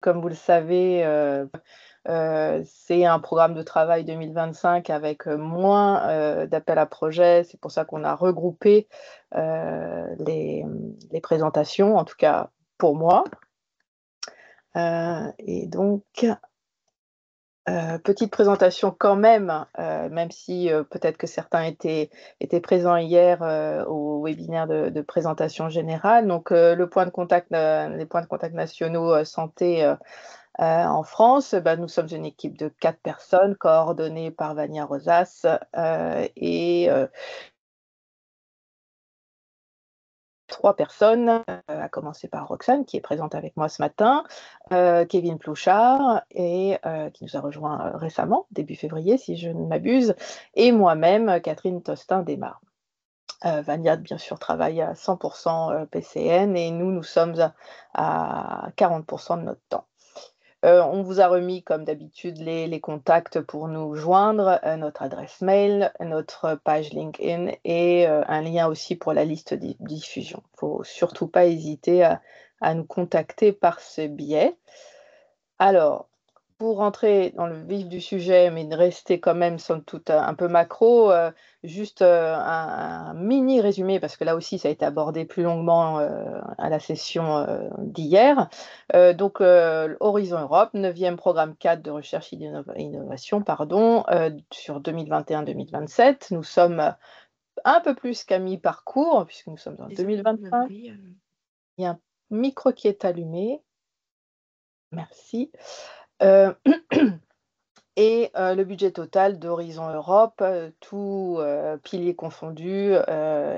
Comme vous le savez, c'est un programme de travail 2025 avec, moins, d'appels à projets. C'est pour ça qu'on a regroupé, les présentations, en tout cas pour moi. Et donc, petite présentation quand même, même si, peut-être que certains étaient présents hier, au webinaire de présentation générale. Donc, les points de contact nationaux, santé, en France, bah, nous sommes une équipe de 4 personnes coordonnées par Vania Rosas, et 3 personnes, à commencer par Roxane qui est présente avec moi ce matin, Kevin Plouchard qui nous a rejoint, récemment, début février si je ne m'abuse, et moi-même, Catherine Tostin-Desmar. Vania bien sûr travaille à 100 PCN, et nous sommes à 40 de notre temps. On vous a remis comme d'habitude les contacts pour nous joindre, notre adresse mail, notre page LinkedIn et un lien aussi pour la liste diffusion. Il ne faut surtout pas hésiter à nous contacter par ce biais. Alors, pour rentrer dans le vif du sujet, mais de rester quand même somme toute un peu macro, juste, un mini résumé parce que là aussi ça a été abordé plus longuement, à la session, d'hier. Donc, Horizon Europe, 9e programme cadre de recherche et innovation, pardon, sur 2021-2027. Nous sommes, un peu plus qu'à mi-parcours puisque nous sommes en Désolée pour le 2025. bruit. Il y a un micro qui est allumé. Merci. Heu Et le budget total d'Horizon Europe, tous, piliers confondus,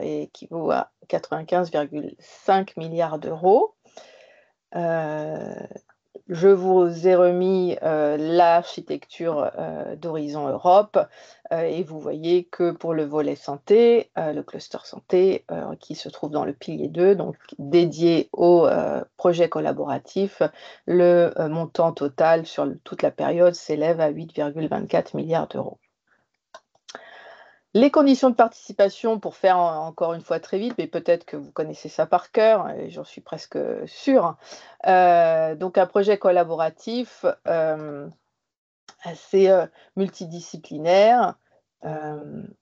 équivaut à 95,5 milliards €. Je vous ai remis, l'architecture, d'Horizon Europe, et vous voyez que pour le volet santé, le cluster santé, qui se trouve dans le pilier 2, donc dédié au, projet collaboratif, le, montant total sur toute la période s'élève à 8,24 milliards d'euros. Les conditions de participation pour faire encore une fois très vite, mais peut-être que vous connaissez ça par cœur et j'en suis presque sûre. Donc un projet collaboratif, assez, multidisciplinaire. Hem,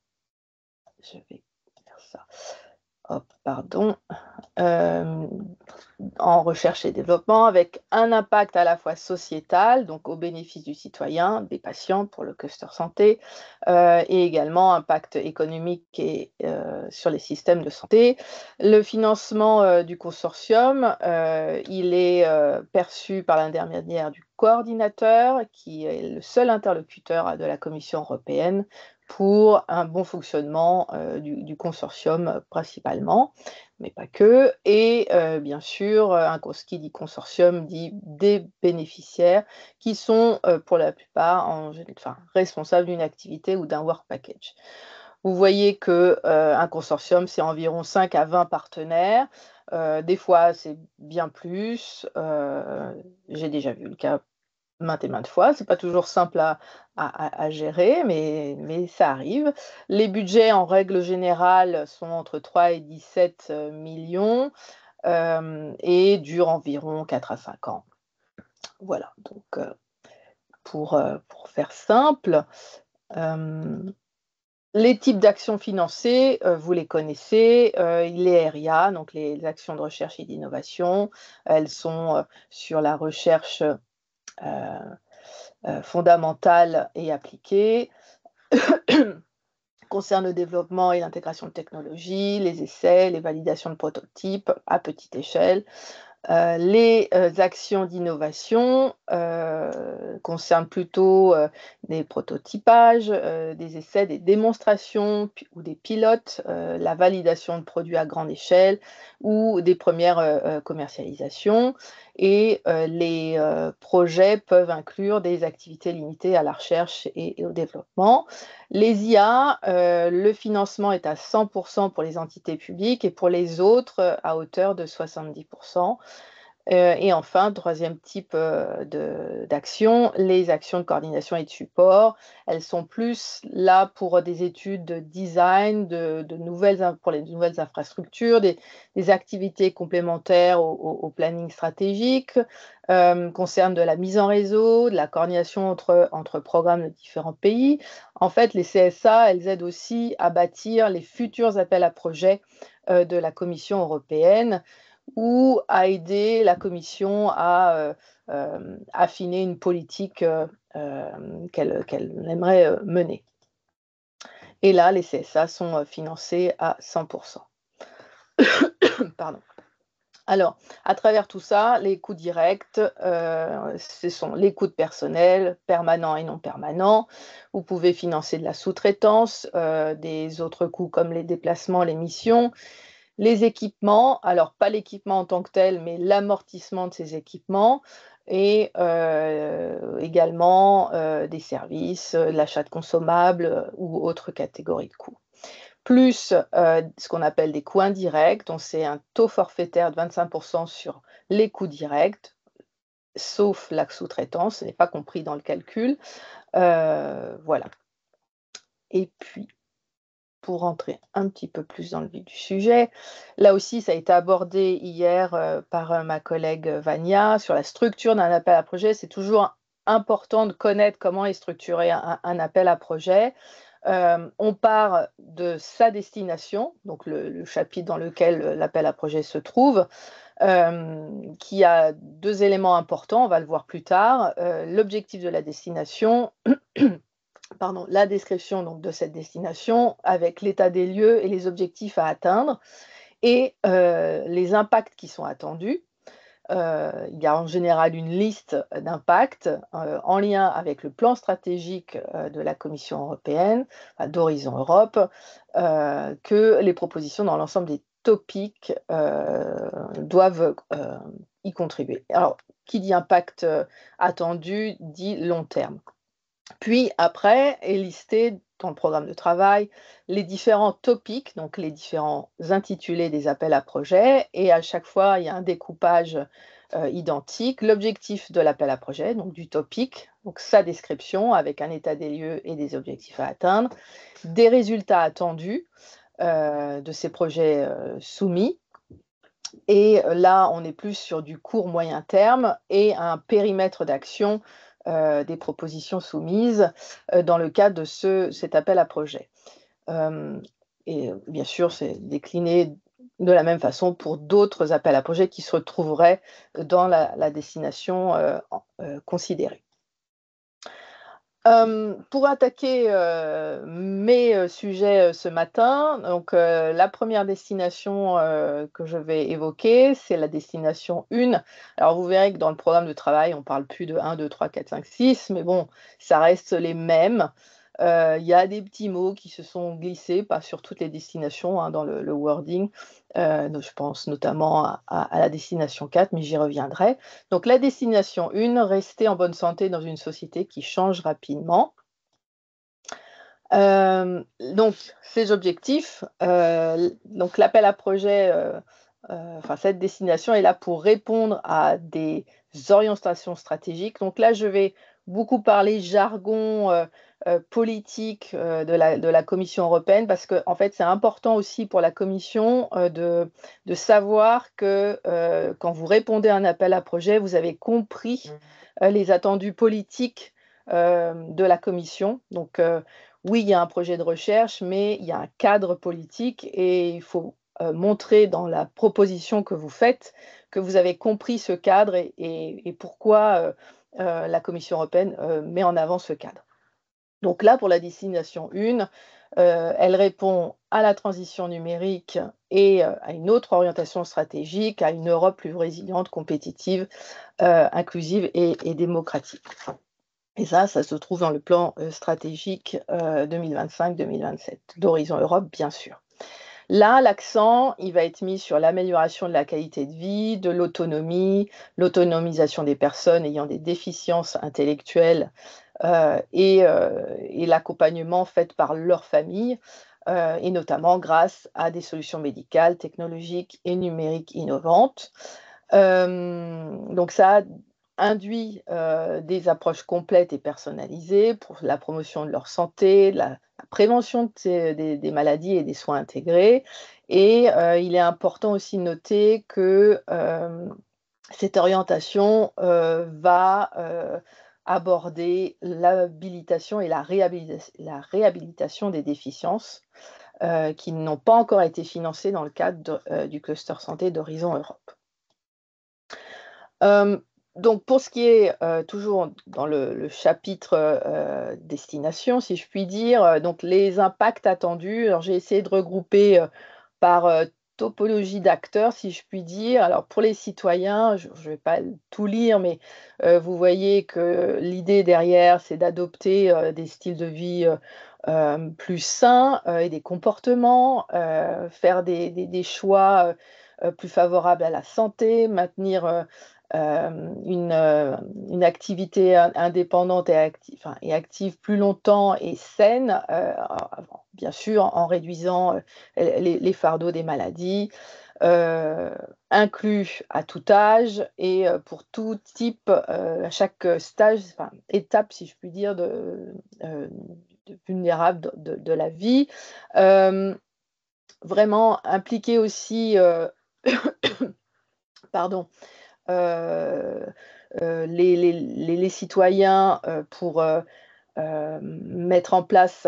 je vais faire ça. Hop, pardon. Hem, En recherche et développement avec un impact à la fois sociétal, donc au bénéfice du citoyen, des patients pour le cluster santé, et également impact économique et sur les systèmes de santé. Le financement, du consortium, il est, perçu par l'intermédiaire du coordinateur qui est le seul interlocuteur de la Commission européenne pour un bon fonctionnement, du consortium, principalement, mais pas que. Et bien sûr, qui dit consortium dit des bénéficiaires qui sont, pour la plupart responsables d'une activité ou d'un work package. Vous voyez que, un consortium, c'est environ 5 à 20 partenaires, des fois c'est bien plus, j'ai déjà vu le cas maintes et maintes fois. C'est pas toujours simple à gérer, mais ça arrive. Les budgets, en règle générale, sont entre 3 et 17 millions, et durent environ 4 à 5 ans. Voilà, donc pour faire simple, hem, les types d'actions financées, vous les connaissez, les RIA, donc les actions de recherche et d'innovation. Elles sont, sur la recherche, fondamentale et appliquée, concerne le développement et l'intégration de technologies, les essais, les validations de prototypes à petite échelle. Les actions d'innovation, concernent plutôt, des prototypages, des essais, des démonstrations ou des pilotes, la validation de produits à grande échelle ou des premières, commercialisations. Et les, projets peuvent inclure des activités limitées à la recherche et au développement. Les IA, le financement est à 100 pour les entités publiques et pour les autres, à hauteur de 70. Et enfin, troisième type d'action, les actions de coordination et de support. Elles sont plus là pour des études de design, pour les nouvelles infrastructures, des activités complémentaires au planning stratégique, concernent de la mise en réseau, de la coordination entre programmes de différents pays. En fait, les CSA, elles aident aussi à bâtir les futurs appels à projets de la Commission européenne, ou à aider la Commission à affiner une politique qu'elle aimerait mener. Et là, les CSA sont financés à 100%. Pardon. Alors, à travers tout ça, les coûts directs, ce sont les coûts de personnel, permanents et non permanents. Vous pouvez financer de la sous-traitance, des autres coûts comme les déplacements, les missions. Les équipements, alors pas l'équipement en tant que tel, mais l'amortissement de ces équipements, et également des services, l'achat de consommables ou autres catégories de coûts. Plus ce qu'on appelle des coûts indirects, donc c'est un taux forfaitaire de 25% sur les coûts directs, sauf la sous-traitance, ce n'est pas compris dans le calcul. Voilà. Et puis, pour rentrer un petit peu plus dans le vif du sujet, là aussi, ça a été abordé hier par ma collègue Vania sur la structure d'un appel à projet. C'est toujours important de connaître comment est structuré un appel à projet. On part de sa destination, donc le chapitre dans lequel l'appel à projet se trouve, qui a deux éléments importants, on va le voir plus tard. L'objectif de la destination, pardon, la description donc, de cette destination avec l'état des lieux et les objectifs à atteindre, et les impacts qui sont attendus. Il y a en général une liste d'impacts en lien avec le plan stratégique de la Commission européenne, d'Horizon Europe, que les propositions dans l'ensemble des topics doivent y contribuer. Alors, qui dit impact attendu dit long terme. Puis après est listé dans le programme de travail les différents topics, donc les différents intitulés des appels à projets, et à chaque fois il y a un découpage identique, l'objectif de l'appel à projet, donc du topic, donc sa description avec un état des lieux et des objectifs à atteindre, des résultats attendus de ces projets soumis. Et là, on est plus sur du court moyen terme et un périmètre d'action des propositions soumises dans le cadre de cet appel à projet. Et bien sûr, c'est décliné de la même façon pour d'autres appels à projet qui se retrouveraient dans la destination considérée. Pour attaquer mes sujets ce matin, donc la première destination que je vais évoquer, c'est la destination 1. Alors vous verrez que dans le programme de travail, on parle plus de 1, 2, 3, 4, 5, 6, mais bon, ça reste les mêmes. Il y a des petits mots qui se sont glissés, pas sur toutes les destinations, hein, dans le wording. Donc je pense notamment à la destination 4, mais j'y reviendrai. Donc la destination 1, rester en bonne santé dans une société qui change rapidement. Donc ces objectifs, donc l'appel à projet, enfin cette destination est là pour répondre à des orientations stratégiques. Donc là, je vais beaucoup parler jargon politique de la Commission européenne, parce que en fait, c'est important aussi pour la Commission de savoir que quand vous répondez à un appel à projet, vous avez compris les attendus politiques de la Commission. Donc oui, il y a un projet de recherche, mais il y a un cadre politique et il faut montrer dans la proposition que vous faites que vous avez compris ce cadre et pourquoi la Commission européenne met en avant ce cadre. Donc là, pour la destination 1, elle répond à la transition numérique et à une autre orientation stratégique, à une Europe plus résiliente, compétitive, inclusive et démocratique. Et ça se trouve dans le plan stratégique 2025-2027, d'Horizon Europe, bien sûr. Là, l'accent, il va être mis sur l'amélioration de la qualité de vie, de l'autonomie, l'autonomisation des personnes ayant des déficiences intellectuelles et l'accompagnement fait par leur famille, et notamment grâce à des solutions médicales, technologiques et numériques innovantes. Donc ça induit des approches complètes et personnalisées pour la promotion de leur santé, la prévention des maladies et des soins intégrés. Et il est important aussi de noter que cette orientation va aborder l'habilitation et la réhabilitation des déficiences qui n'ont pas encore été financées dans le cadre du cluster santé d'Horizon Europe. Donc pour ce qui est, toujours dans le chapitre, destination, si je puis dire, donc les impacts attendus. Alors j'ai essayé de regrouper, par, topologie d'acteurs, si je puis dire. Alors pour les citoyens, je ne vais pas tout lire, mais, vous voyez que l'idée derrière, c'est d'adopter, des styles de vie, plus sains, et des comportements, faire des choix, plus favorables à la santé, maintenir, une activité indépendante et active plus longtemps et saine, bien sûr en réduisant les fardeaux des maladies, euh, inclus à tout âge et pour tout type, à chaque stage, enfin, étape, si je puis dire, euh, vulnérable de la vie. Euh, Vraiment impliquer aussi, pardon, heu les citoyens, pour, mettre en place,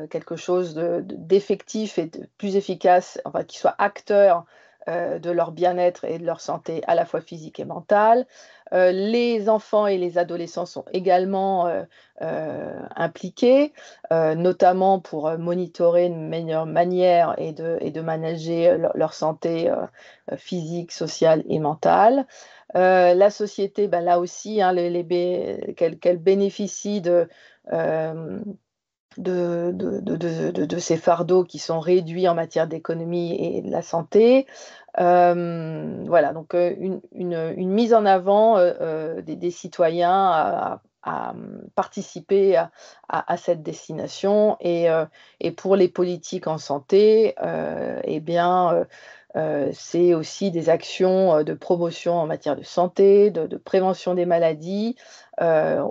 quelque chose d'effectif et de plus efficace, enfin qui soit acteur, de leur bien-être et de leur santé à la fois physique et mentale. Les enfants et les adolescents sont également, impliqués, notamment pour, monitorer une meilleure manière et de manager, leur santé, physique, sociale et mentale. La société, bah, là aussi, hein, qu'elle bénéficie hem, de ces fardeaux qui sont réduits en matière d'économie et de la santé. Voilà, donc une mise en avant, des citoyens participer à cette destination et pour les politiques en santé, eh bien, c'est aussi des actions, de promotion en matière de santé, de prévention des maladies, heu,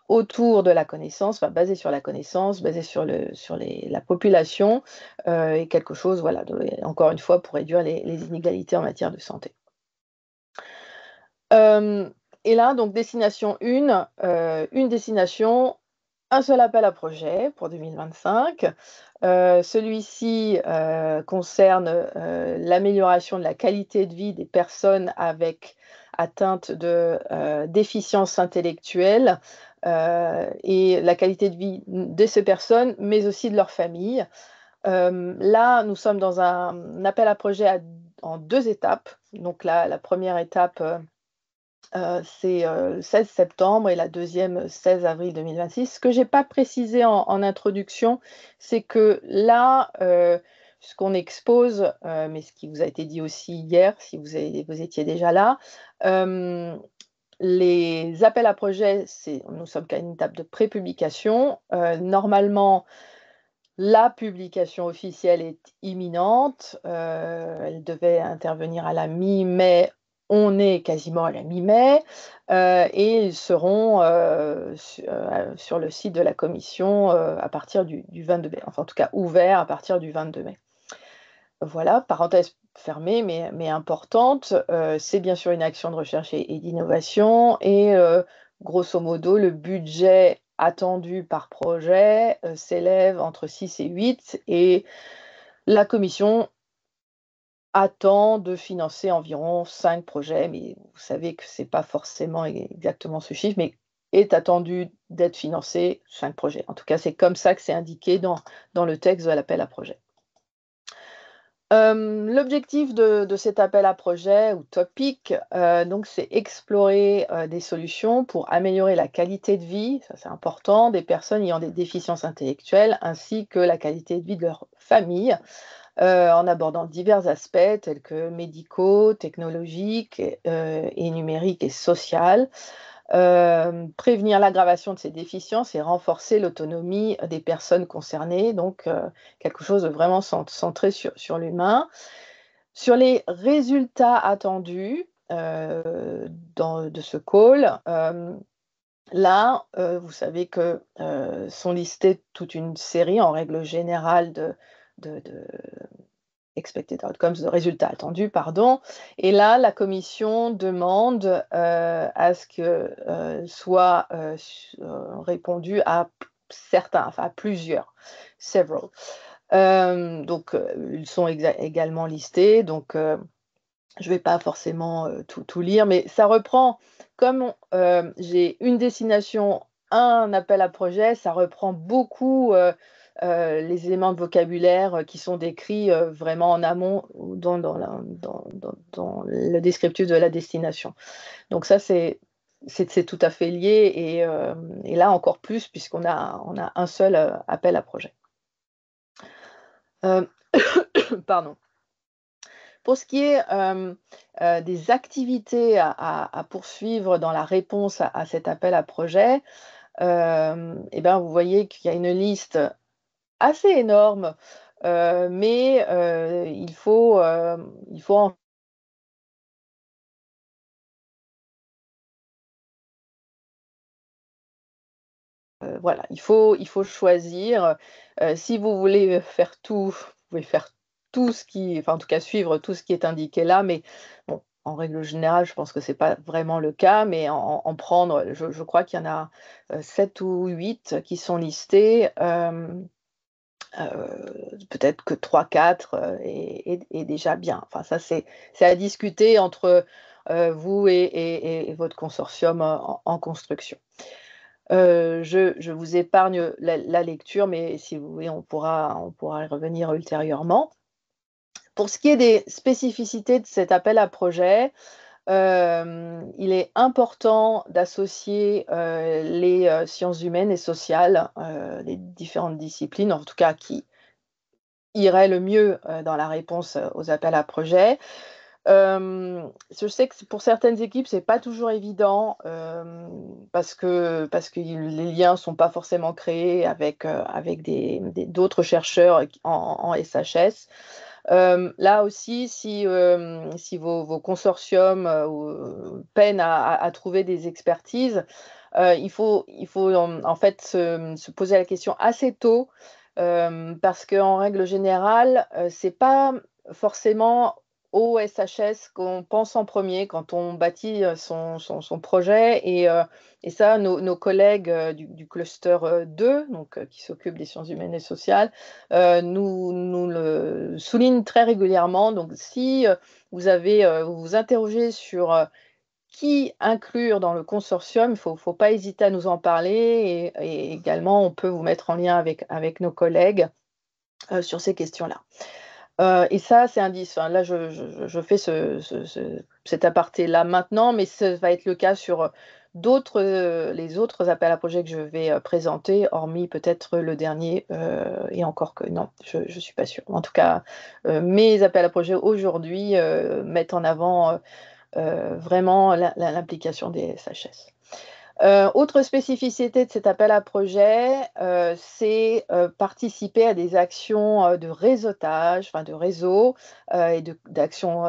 autour de la connaissance, enfin basées sur la connaissance, basées sur la population, et quelque chose, voilà, encore une fois, pour réduire les inégalités en matière de santé. Hem Et là, donc destination 1, une destination, un seul appel à projet pour 2025. Celui-ci, concerne, l'amélioration de la qualité de vie des personnes avec atteinte de, déficience intellectuelle, et la qualité de vie de ces personnes, mais aussi de leurs familles. Là, nous sommes dans un appel à projet en 2 étapes. Donc la 1re étape, c'est, 16 septembre et la deuxième 16 avril 2026. Ce que j'ai pas précisé en introduction, c'est que là, ce qu'on expose, mais ce qui vous a été dit aussi hier, si vous étiez déjà là, hem, les appels à projets, nous sommes qu'à une étape de pré-publication. Normalement, la publication officielle est imminente, elle devait intervenir à la mi-mai, on est quasiment à la mi-mai, et ils seront, sur le site de la commission, à partir du 22 mai, enfin en tout cas ouverts à partir du 22 mai. Voilà, parenthèse fermée mais importante, c'est bien sûr une action de recherche et d'innovation et grosso modo, le budget attendu par projet, s'élève entre 6 et 8 et la commission attend de financer environ 5 projets, mais vous savez que c'est pas forcément exactement ce chiffre, mais est attendu d'être financé 5 projets. En tout cas, c'est comme ça que c'est indiqué dans le texte de l'appel à projet. L'objectif de cet appel à projet ou topic, donc c'est explorer, des solutions pour améliorer la qualité de vie, ça c'est important, des personnes ayant des déficiences intellectuelles, ainsi que la qualité de vie de leur famille, en abordant divers aspects tels que médicaux, technologiques, et numériques et social. Prévenir l'aggravation de ces déficiences et renforcer l'autonomie des personnes concernées, donc quelque chose de vraiment centré sur l'humain. Sur les résultats attendus, de ce call. Là, vous savez que sont listées toute une série, en règle générale, de expected outcomes, de résultats attendus, pardon. Et là, la commission demande à ce que soit répondu à certains, enfin à plusieurs, several. Donc, ils sont également listés. Donc, je ne vais pas forcément tout lire, mais ça reprend, comme j'ai une destination, un appel à projet, ça reprend beaucoup les éléments de vocabulaire qui sont décrits vraiment en amont ou dans le descriptif de la destination. Donc ça, c'est tout à fait lié et là encore plus puisqu'on a un seul appel à projet. Pardon. Pour ce qui est des activités à poursuivre dans la réponse à cet appel à projet, eh ben, vous voyez qu'il y a une liste assez énorme, mais il faut en voilà, il faut choisir. Si vous voulez faire tout, vous pouvez faire tout ce qui enfin, en tout cas, suivre tout ce qui est indiqué là, mais bon, en règle générale, je pense que c'est pas vraiment le cas, mais en prendre, je crois qu'il y en a, 7 ou 8 qui sont listés, peut-être que 3-4 est déjà bien. Enfin, ça, c'est à discuter entre, vous et votre consortium en construction. Je vous épargne la lecture, mais si vous voulez, on pourra y revenir ultérieurement. Pour ce qui est des spécificités de cet appel à projet, il est important d'associer les sciences humaines et sociales, les différentes disciplines, en tout cas qui iraient le mieux dans la réponse aux appels à projets. Je sais que pour certaines équipes, c'est pas toujours évident, parce que les liens sont pas forcément créés avec d'autres chercheurs en SHS. Là aussi, si vos consortiums, peinent à trouver des expertises, il faut en fait se poser la question assez tôt, parce qu'en règle générale, c'est pas forcément au SHS qu'on pense en premier quand on bâtit son projet et ça, nos collègues du cluster 2, donc qui s'occupent des sciences humaines et sociales, nous le soulignent très régulièrement. Donc si vous vous interrogez sur qui inclure dans le consortium, il faut pas hésiter à nous en parler et également on peut vous mettre en lien avec nos collègues sur ces questions-là. Et ça, c'est un 10. Enfin, là, je fais cet aparté-là maintenant, mais ça va être le cas sur les autres appels à projets que je vais présenter, hormis peut-être le dernier, et encore que non, je ne suis pas sûre. En tout cas, mes appels à projets aujourd'hui mettent en avant vraiment l'implication des SHS. Autre spécificité de cet appel à projet, c'est participer à des actions de réseautage, enfin de réseau et d'actions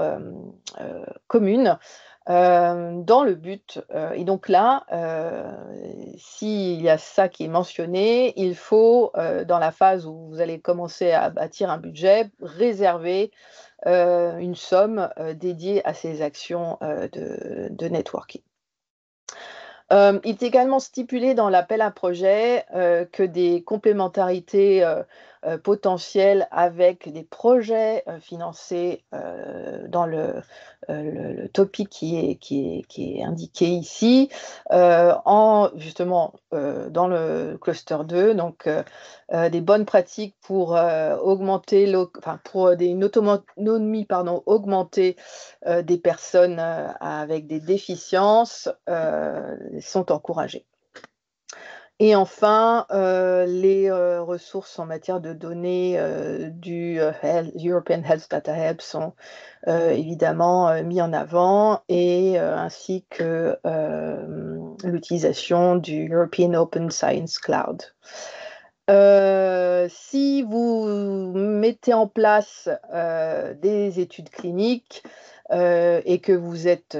communes dans le but. Et donc là, s'il y a ça qui est mentionné, il faut, dans la phase où vous allez commencer à bâtir un budget, réserver une somme dédiée à ces actions de networking. Il est également stipulé dans l'appel à projet que des complémentarités potentielles avec des projets financés dans le topic qui est indiqué ici, justement dans le cluster 2, donc des bonnes pratiques pour augmenter, pour une autonomie, pardon, augmenter des personnes avec des déficiences sont encouragées. Et enfin, les ressources en matière de données du European Health Data Hub sont évidemment mis en avant ainsi que l'utilisation du European Open Science Cloud. Si vous mettez en place des études cliniques et que vous êtes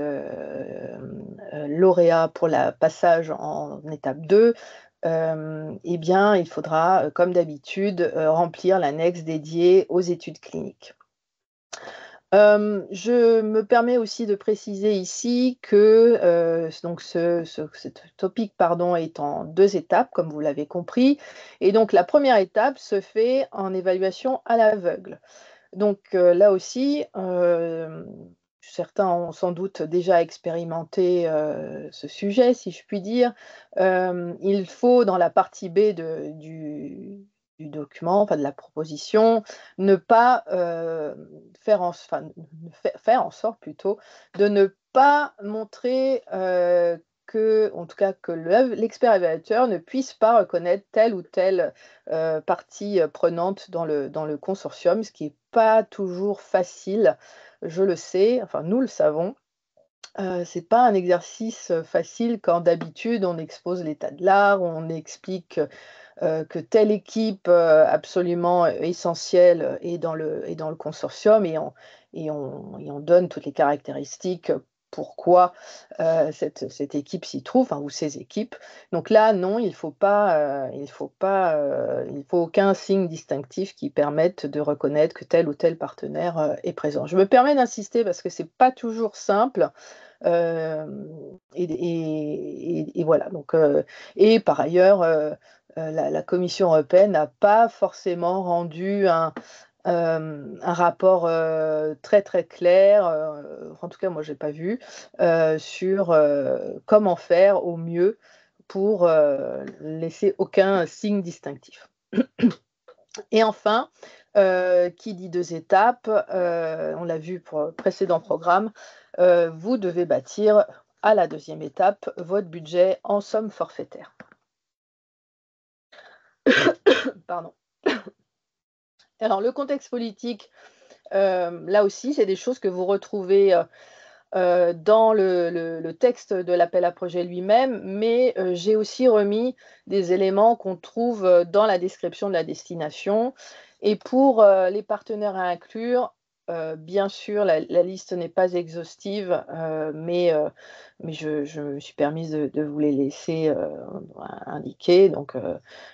lauréat pour le passage en étape 2, eh bien, il faudra, comme d'habitude, remplir l'annexe dédiée aux études cliniques. Je me permets aussi de préciser ici que, donc ce topic, pardon, est en 2 étapes, comme vous l'avez compris, et donc la première étape se fait en évaluation à l'aveugle. Donc, là aussi, certains ont sans doute déjà expérimenté, ce sujet, si je puis dire. Il faut dans la partie B du document, enfin de la proposition, ne pas, faire en sorte plutôt de ne pas montrer, en tout cas que l'expert évaluateur ne puisse pas reconnaître telle ou telle partie prenante dans le consortium, ce qui n'est pas toujours facile, je le sais, enfin nous le savons. C'est pas un exercice facile quand d'habitude on expose l'état de l'art, on explique que telle équipe absolument essentielle est dans le consortium, et on donne toutes les caractéristiques pourquoi cette équipe s'y trouve, enfin, ou ces équipes. Donc là, non, il faut aucun signe distinctif qui permette de reconnaître que tel ou tel partenaire est présent. Je me permets d'insister parce que c'est pas toujours simple. Et voilà. Donc, et par ailleurs, la Commission européenne n'a pas forcément rendu un rapport très très clair, en tout cas moi j'ai pas vu, sur comment faire au mieux pour laisser aucun signe distinctif. Et enfin, qui dit 2 étapes, on l'a vu pour le précédent programme, vous devez bâtir à la deuxième étape votre budget en somme forfaitaire. Pardon. Alors le contexte politique, là aussi, c'est des choses que vous retrouvez, dans le texte de l'appel à projet lui-même, mais j'ai aussi remis des éléments qu'on trouve, dans la description de la destination, et pour, les partenaires à inclure, bien sûr, la liste n'est pas exhaustive, mais je me suis permise de vous les laisser, indiquer. Donc,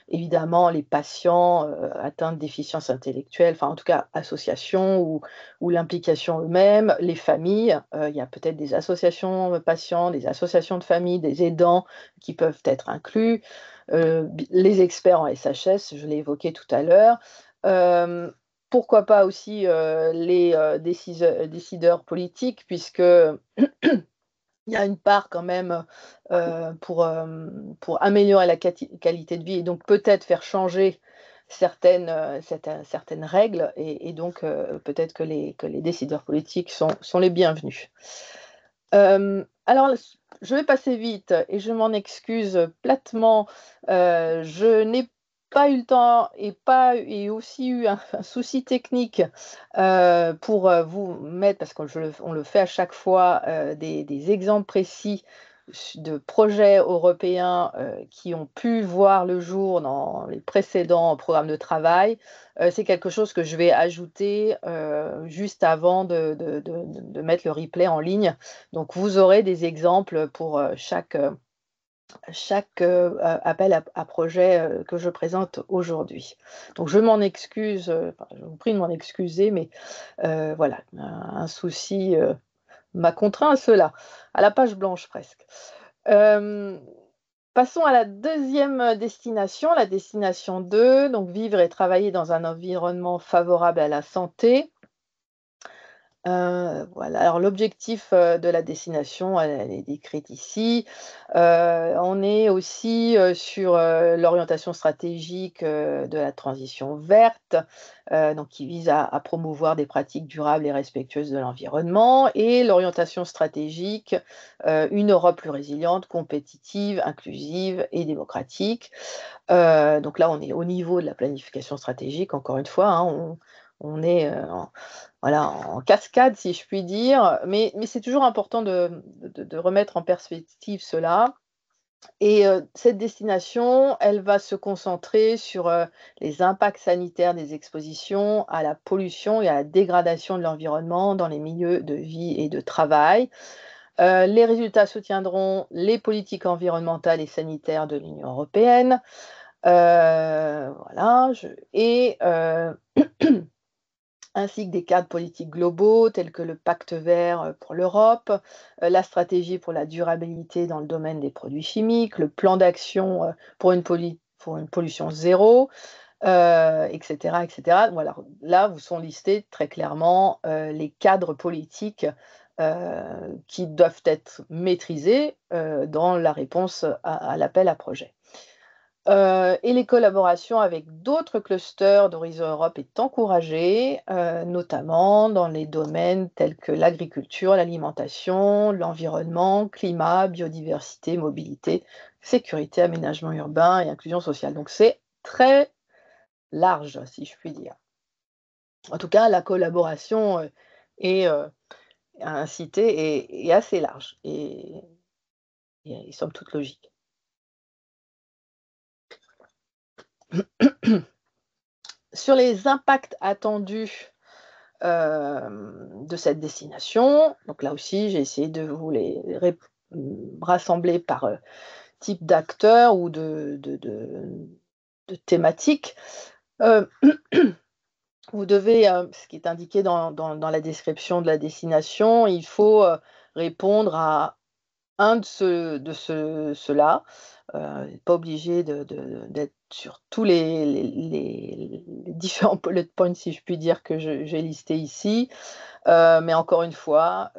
évidemment, les patients, atteints de déficience intellectuelle, enfin, en tout cas, associations ou l'implication eux-mêmes, les familles, il y a peut-être des associations de patients, des associations de familles, des aidants qui peuvent être inclus, les experts en SHS, je l'ai évoqué tout à l'heure. Hem, Pourquoi pas aussi, les, décideurs politiques, puisque il y a une part quand même, pour améliorer la qualité de vie, et donc peut-être faire changer certaines règles, et donc peut-être que les décideurs politiques sont les bienvenus. Alors je vais passer vite et je m'en excuse platement, je n'ai pas eu le temps et aussi eu un souci technique, pour, vous mettre, parce que on le fait à chaque fois, des exemples précis de projets européens, qui ont pu voir le jour dans les précédents programmes de travail. C'est quelque chose que je vais ajouter, juste avant de mettre le replay en ligne. Donc vous aurez des exemples pour, chaque, appel à projet, que je présente aujourd'hui. Donc je m'en excuse, enfin je vous prie de m'en excuser, mais voilà, un souci, m'a contraint à cela, à la page blanche presque. Hem, Passons à la deuxième destination, la destination 2, donc vivre et travailler dans un environnement favorable à la santé. Voilà, alors l'objectif, de la destination, elle est décrite ici. On est aussi, sur, l'orientation stratégique, de la transition verte, donc qui vise à promouvoir des pratiques durables et respectueuses de l'environnement, et l'orientation stratégique, une Europe plus résiliente, compétitive, inclusive et démocratique. Donc là, on est au niveau de la planification stratégique, encore une fois, hein, on est, voilà, en cascade, si je puis dire, mais c'est toujours important de remettre en perspective cela. Et cette destination, elle va se concentrer sur, les impacts sanitaires des expositions à la pollution et à la dégradation de l'environnement dans les milieux de vie et de travail. Les résultats soutiendront les politiques environnementales et sanitaires de l'Union européenne. Voilà, ainsi que des cadres politiques globaux tels que le pacte vert pour l'Europe, la stratégie pour la durabilité dans le domaine des produits chimiques, le plan d'action pour une pollution zéro, etc., etc. Voilà, là, vous sont listés très clairement les cadres politiques qui doivent être maîtrisés dans la réponse à l'appel à projet. Et les collaborations avec d'autres clusters d'Horizon Europe est encouragée, notamment dans les domaines tels que l'agriculture, l'alimentation, l'environnement, climat, biodiversité, mobilité, sécurité, aménagement urbain et inclusion sociale. Donc c'est très large, si je puis dire. En tout cas, la collaboration, est, incitée et assez large et somme toute logique. Sur les impacts attendus de cette destination. Donc là aussi, j'ai essayé de vous les rassembler par type d'acteurs ou de thématiques. Euh, Vous devez, ce qui est indiqué dans la description de la destination, il faut répondre à un ceux-là, pas obligé d'être sur tous les différents bullet points, si je puis dire, que j'ai listés ici. Mais encore une fois,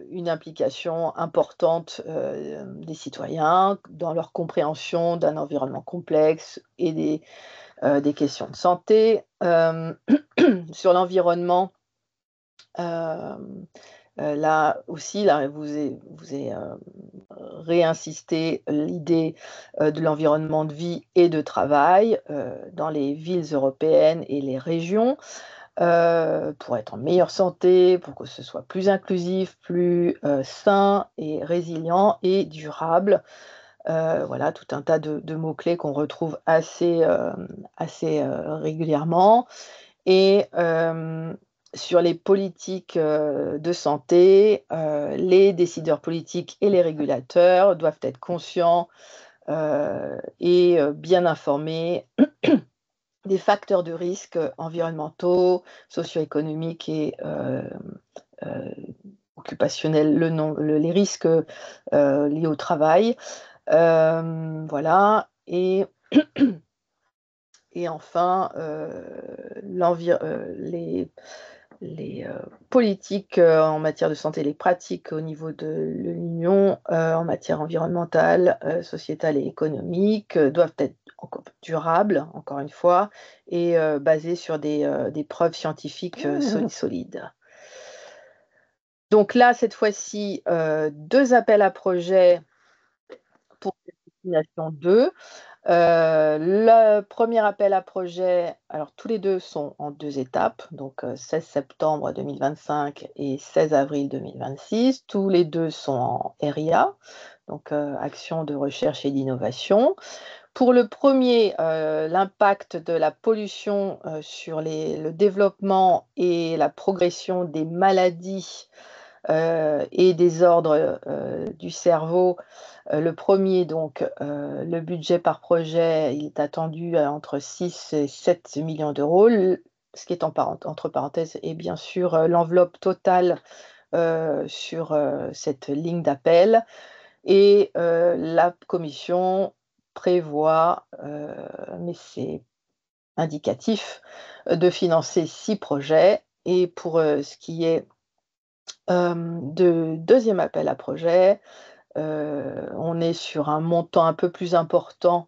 une implication importante, des citoyens dans leur compréhension d'un environnement complexe et des questions de santé. Sur l'environnement, hem là aussi, là, vous ai réinsisté l'idée, de l'environnement de vie et de travail, dans les villes européennes et les régions, pour être en meilleure santé, pour que ce soit plus inclusif, plus, sain et résilient et durable. Voilà, tout un tas de mots-clés qu'on retrouve assez régulièrement. Et sur les politiques, de santé, les décideurs politiques et les régulateurs doivent être conscients, et bien informés des facteurs de risque environnementaux, socio-économiques et heu, occupationnels, les risques, liés au travail. Voilà et enfin, les politiques, en matière de santé, les pratiques au niveau de l'Union, en matière environnementale, sociétale et économique, doivent être encore durables, encore une fois, et basées sur des preuves scientifiques, solides. Donc là, cette fois-ci, 2 appels à projets pour cette destination 2. Le premier appel à projet, alors tous les 2 sont en 2 étapes, donc 16 septembre 2025 et 16 avril 2026. Tous les 2 sont en RIA, donc action de recherche et d'innovation. Pour le premier, l'impact de la pollution, sur le développement et la progression des maladies, et des ordres, du cerveau. Le premier donc, le budget par projet, il est attendu à entre 6 et 7 millions d'euros. Ce qui est entre parenthèses est bien sûr, l'enveloppe totale, sur, cette ligne d'appel et la commission prévoit, mais c'est indicatif, de financer 6 projets et pour, ce qui est de deuxième appel à projet, on est sur un montant un peu plus important,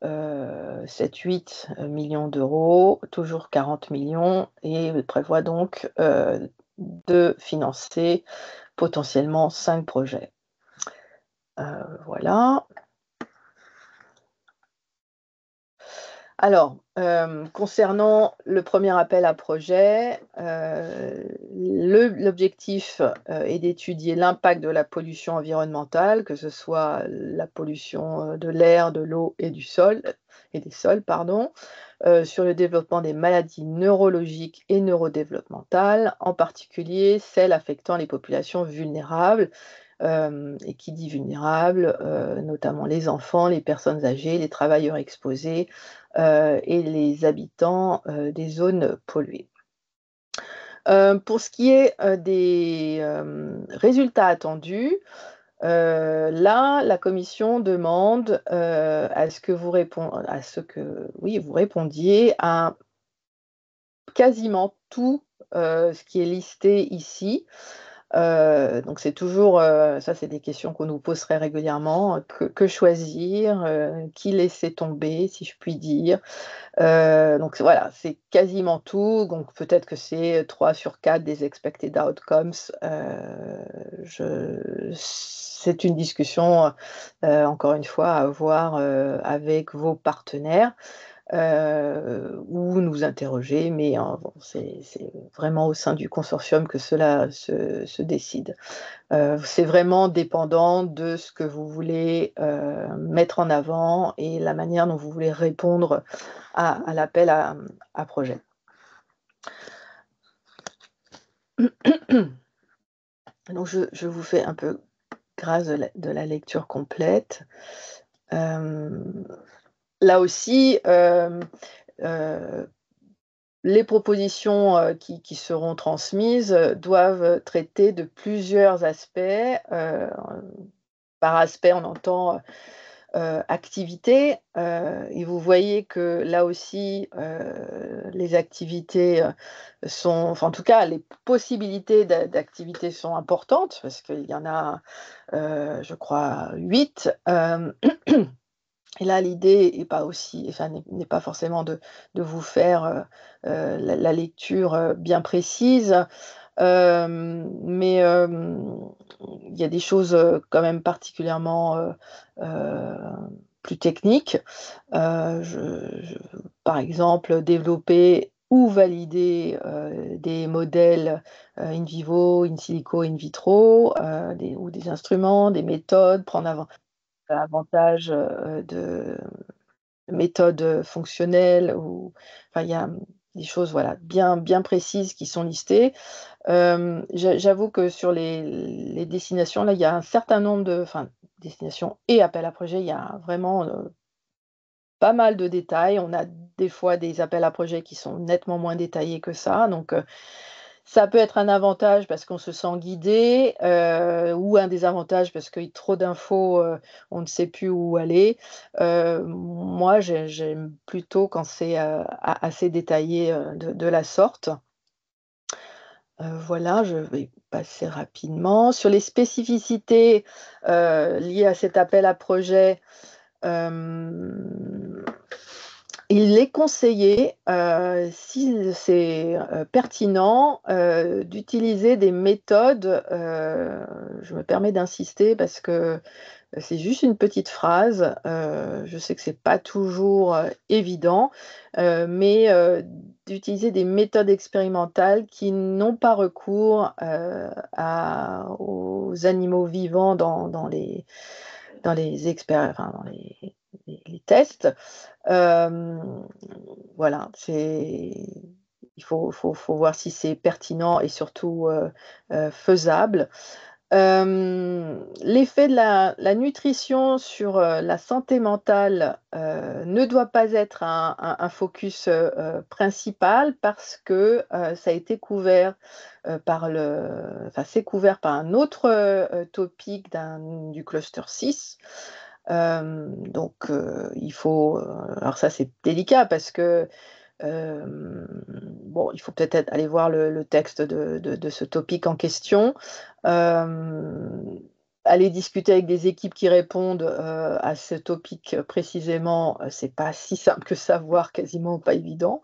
7-8 millions d'euros, toujours 40 millions et prévoit donc, de financer potentiellement 5 projets. Voilà. Alors, concernant le premier appel à projet, l'objectif, est d'étudier l'impact de la pollution environnementale, que ce soit la pollution, de l'air, de l'eau et du sol et des sols, pardon, sur le développement des maladies neurologiques et neurodéveloppementales, en particulier celles affectant les populations vulnérables. Et qui dit vulnérables, notamment les enfants, les personnes âgées, les travailleurs exposés, et les habitants, des zones polluées. Pour ce qui est, des, résultats attendus, là, la commission demande, à ce que, oui, vous répondiez à quasiment tout, ce qui est listé ici. Donc c'est toujours, ça c'est des questions qu'on nous pose très régulièrement, que choisir, qui laisser tomber, si je puis dire? Donc voilà, c'est quasiment tout, donc peut-être que c'est 3 sur 4 des expected outcomes, c'est une discussion, encore une fois à avoir, avec vos partenaires, ou nous interroger, mais bon, c'est vraiment au sein du consortium que cela se décide. C'est vraiment dépendant de ce que vous voulez, mettre en avant et la manière dont vous voulez répondre à l'appel à projet. Donc je vous fais un peu grâce de la lecture complète. Hem, Là aussi, les propositions, qui seront transmises, doivent traiter de plusieurs aspects. Par aspect, on entend, activités, et vous voyez que là aussi, les activités, sont enfin en tout cas les possibilités d'activités sont importantes parce qu'il y en a, je crois 8. Et là l'idée est pas aussi enfin n'est pas forcément de vous faire, la lecture, bien précise. Mais il y a des choses, quand même particulièrement, heu, plus techniques. Je par exemple, développer ou valider, des modèles, in vivo, in silico, in vitro, des instruments, des méthodes, prendre avantage, de méthodes, fonctionnelles ou enfin il y a, des choses voilà bien précises qui sont listées. J'avoue que sur les destinations, là, il y a un certain nombre de enfin, destinations et appels à projets, il y a vraiment, pas mal de détails. On a des fois des appels à projets qui sont nettement moins détaillés que ça, donc ça peut être un avantage parce qu'on se sent guidé, ou un désavantage parce que trop d'infos, on ne sait plus où aller. Moi, j'aime plutôt quand c'est, assez détaillé, de la sorte. Voilà, je vais passer rapidement. Sur les spécificités, liées à cet appel à projet, hem, il est conseillé, si c'est, pertinent, d'utiliser des méthodes, je me permets d'insister parce que c'est juste une petite phrase, je sais que c'est pas toujours, évident, mais d'utiliser des méthodes expérimentales qui n'ont pas recours, aux animaux vivants dans les enfin dans les tests. Hem, voilà, il faut voir si c'est pertinent et surtout, faisable. L'effet de la nutrition sur, la santé mentale, ne doit pas être un focus, principal parce que, ça a été couvert, c'est couvert par un autre, topic du cluster 6. Donc il faut, alors ça c'est délicat parce que, bon, il faut peut-être aller voir le texte de ce topic en question. Hem, Aller discuter avec des équipes qui répondent, à ce topic, précisément, c'est pas si simple que ça, voire quasiment pas évident,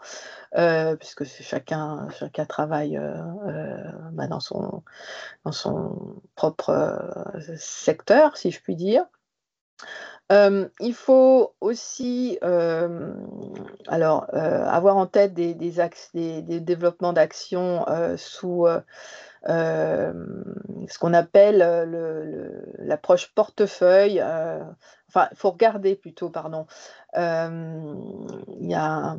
puisque chacun travaille, dans son propre, secteur, si je puis dire. Il faut aussi avoir en tête des développements d'actions sous ce qu'on appelle l'approche portefeuille. Enfin, il faut regarder plutôt, pardon. Il y a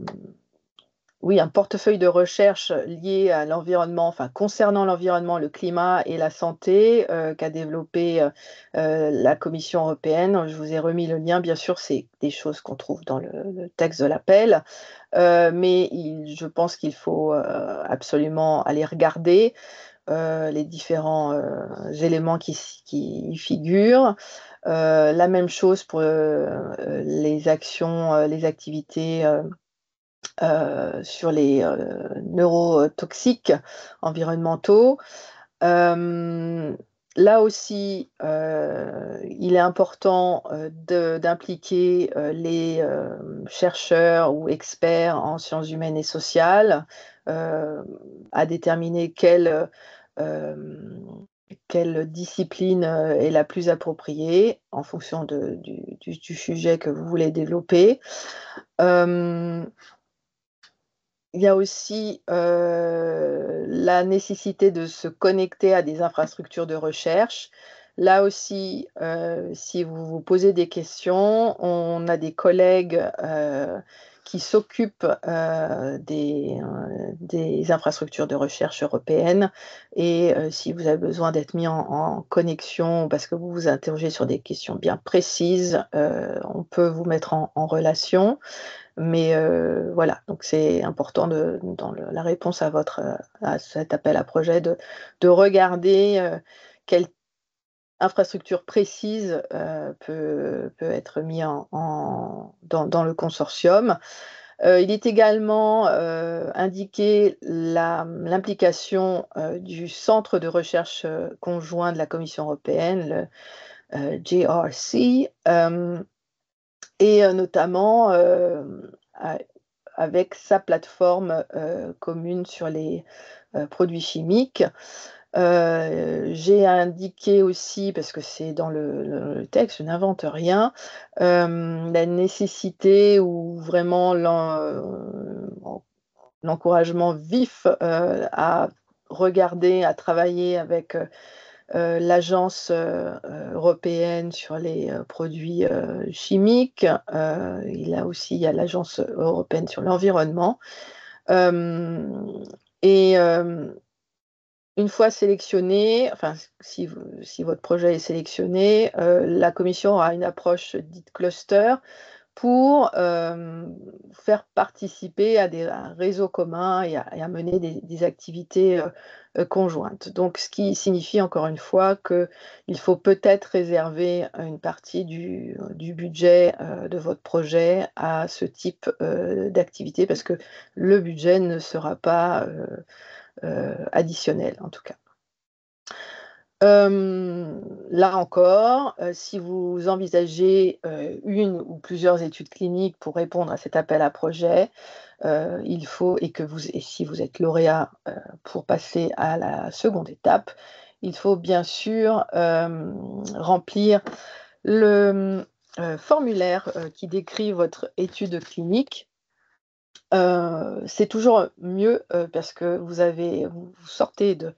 oui, un portefeuille de recherche lié à l'environnement, enfin concernant l'environnement, le climat et la santé, qu'a développé, la Commission européenne. Je vous ai remis le lien, bien sûr, c'est des choses qu'on trouve dans le texte de l'appel, mais je pense qu'il faut, absolument aller regarder, les différents, éléments qui y figurent. La même chose pour, les actions, les activités, sur les, neurotoxiques environnementaux. Hem, Là aussi, il est important, d'impliquer, les, chercheurs ou experts en sciences humaines et sociales, heu, à déterminer quelle discipline, est la plus appropriée en fonction du sujet que vous voulez développer. Hem Il y a aussi, la nécessité de se connecter à des infrastructures de recherche. Là aussi, si vous vous posez des questions, on a des collègues, qui s'occupent, des infrastructures de recherche européennes et si vous avez besoin d'être mis en connexion parce que vous vous interrogez sur des questions bien précises, on peut vous mettre en relation. Mais voilà, donc c'est important dans la réponse à cet appel à projet de regarder, quelle infrastructure précise, peut être mis dans le consortium. Il est également, indiqué l'implication, du centre de recherche, conjoint de la Commission européenne, le, JRC, et notamment, avec sa plateforme, commune sur les, produits chimiques. J'ai indiqué aussi, parce que c'est dans le texte, je n'invente rien, la nécessité ou vraiment l'encouragement vif, à regarder, à travailler avec, l'agence, européenne sur les, produits, chimiques. Il y a l'agence européenne sur l'environnement. Hem et Une fois sélectionné, enfin si votre projet est sélectionné, la commission aura une approche dite cluster pour, faire participer à un réseau commun et à mener des activités, conjointes. Donc ce qui signifie encore une fois qu'il faut peut-être réserver une partie du budget, de votre projet à ce type, d'activité parce que le budget ne sera pas, additionnel en tout cas. Là encore, si vous envisagez, une ou plusieurs études cliniques pour répondre à cet appel à projet, il faut et si vous êtes lauréat, pour passer à la seconde étape, il faut bien sûr, remplir le, formulaire, qui décrit votre étude clinique. C'est toujours mieux, parce que vous sortez de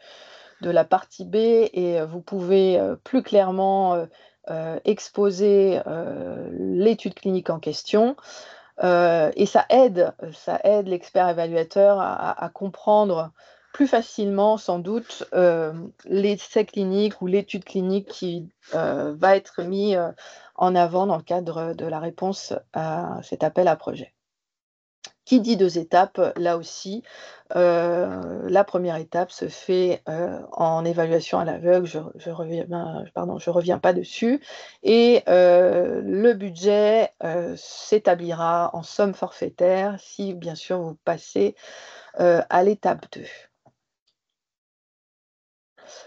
la partie B et vous pouvez, plus clairement, exposer, l'étude clinique en question, et ça aide l'expert évaluateur à comprendre plus facilement sans doute, l'essai clinique ou l'étude clinique qui, va être mis, en avant dans le cadre de la réponse à cet appel à projet. Qui dit 2 étapes, là aussi, la première étape se fait, en évaluation à l'aveugle, je reviens pas dessus et le budget, s'établira en somme forfaitaire si bien sûr vous passez, à l'étape 2.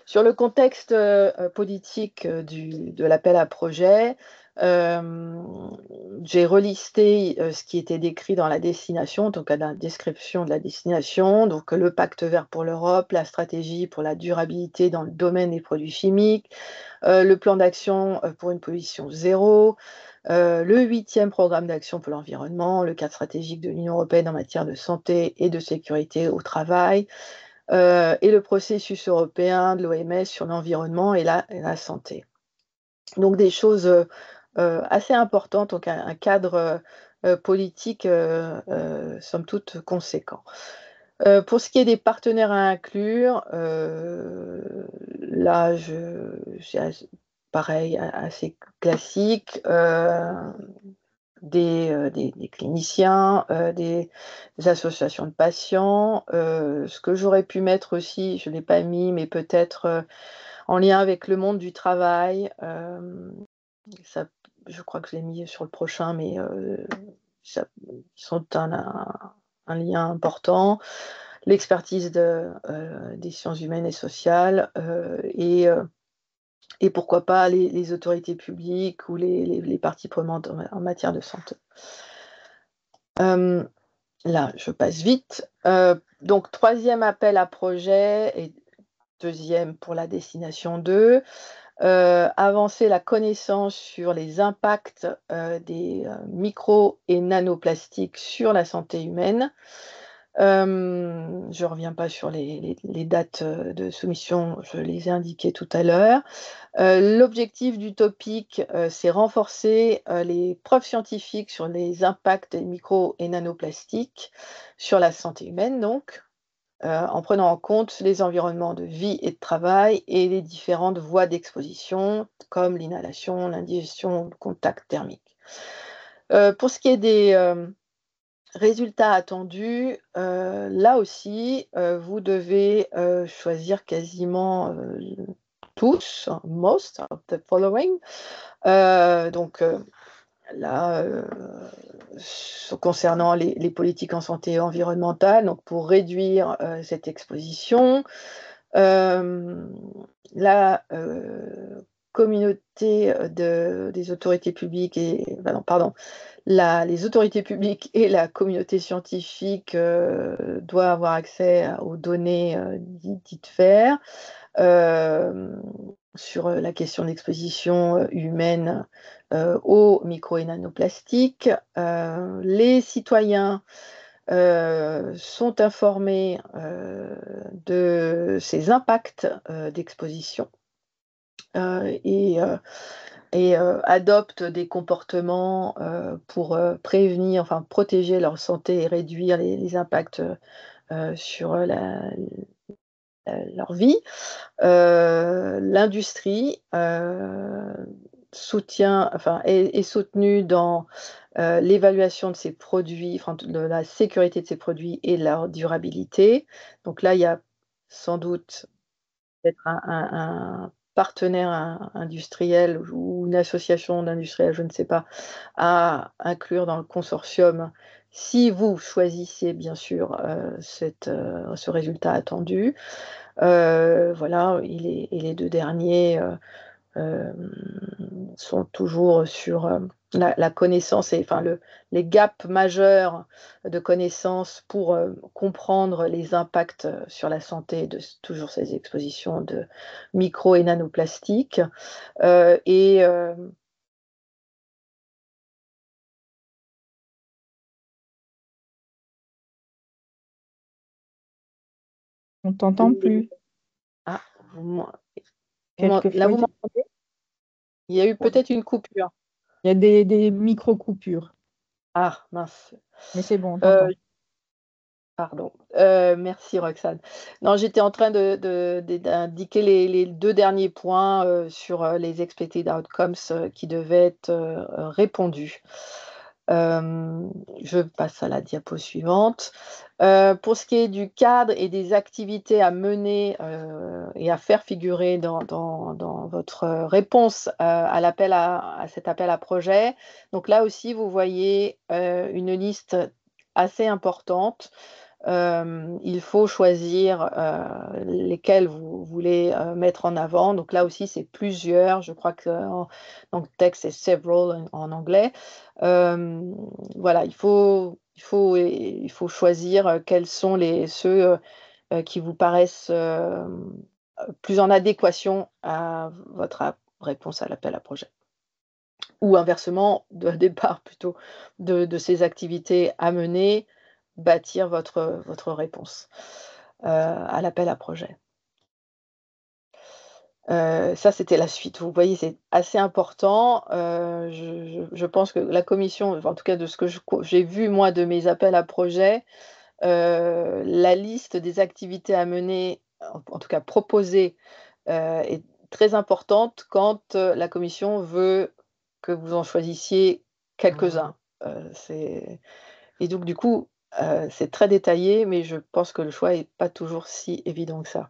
Sur le contexte, politique, de l'appel à projet, hem, j'ai relisté, ce qui était décrit dans la destination, donc à la description de la destination, donc le pacte vert pour l'Europe, la stratégie pour la durabilité dans le domaine des produits chimiques, le plan d'action, pour une pollution zéro, le 8e programme d'action pour l'environnement, le cadre stratégique de l'Union européenne en matière de santé et de sécurité au travail, et le processus européen de l'OMS sur l'environnement et la santé. Donc des choses assez importantes, donc un cadre politique somme toute conséquent. Pour ce qui est des partenaires à inclure, là c'est pareil, assez classique, des cliniciens, des associations de patients. Ce que j'aurais pu mettre aussi, je ne l'ai pas mis, mais peut-être en lien avec le monde du travail. Ça, je crois que je l'ai mis sur le prochain, mais ils sont un lien important. L'expertise des sciences humaines et sociales, et pourquoi pas les autorités publiques ou les parties prenantes en matière de santé. Là, je passe vite. Donc 3e appel à projet et 2e pour la destination 2. Avancer la connaissance sur les impacts des micro et nanoplastiques sur la santé humaine. Je ne reviens pas sur les dates de soumission, je les ai indiquées tout à l'heure. L'objectif du topic, c'est renforcer les preuves scientifiques sur les impacts des micro et nanoplastiques sur la santé humaine, donc, en prenant en compte les environnements de vie et de travail et les différentes voies d'exposition, comme l'inhalation, l'indigestion, le contact thermique. Pour ce qui est des résultats attendus, là aussi, vous devez choisir quasiment tous, most of the following. Donc là, concernant les politiques en santé environnementale, donc pour réduire cette exposition, la communauté des autorités publiques et les autorités publiques et la communauté scientifique doivent avoir accès aux données dites FAIR sur la question d'exposition humaine aux micro et nanoplastiques. Les citoyens sont informés de ces impacts d'exposition et adoptent des comportements pour prévenir, enfin protéger leur santé et réduire les impacts sur leur vie. L'industrie soutient, enfin est soutenue dans l'évaluation de ces produits, enfin de la sécurité de ces produits et de leur durabilité. Donc là, il y a sans doute peut-être un partenaire industriel ou une association d'industriels, je ne sais pas, à inclure dans le consortium si vous choisissez bien sûr ce résultat attendu. Voilà, et les 2 derniers sont toujours sur la connaissance et enfin les gaps majeurs de connaissances pour comprendre les impacts sur la santé de toujours ces expositions de micro et nanoplastiques. Et On t'entend plus. ah, là Quelquefois, vous m'entendez? Il y a eu peut-être une coupure. il y a des micro-coupures, Ah mince. mais c'est bon, on Euh, t'entend. Pardon. Merci Roxane. Non, j'étais en train d'indiquer les 2 derniers points, sur, les expected outcomes, qui devaient être, répondus. Je passe à la diapo suivante. Pour ce qui est du cadre et des activités à mener, et à faire figurer dans votre réponse, à cet appel à projet. Donc là aussi, vous voyez, une liste assez importante. Il faut choisir lesquels vous voulez mettre en avant. Donc là aussi, c'est plusieurs. Je crois que dans le texte, c'est several en anglais. Voilà, il faut choisir quels sont ceux qui vous paraissent plus en adéquation à votre réponse à l'appel à projet. ou inversement, de départ plutôt, de ces activités à mener, bâtir votre réponse à l'appel à projet. Ça, c'était la suite. Vous voyez, c'est assez important. Je pense que la commission, enfin, en tout cas de ce que j'ai vu moi de mes appels à projets, la liste des activités à mener, en tout cas proposées, est très importante quand, la commission veut que vous en choisissiez quelques-uns. C'est et donc du coup, c'est très détaillé, mais je pense que le choix est pas toujours si évident que ça.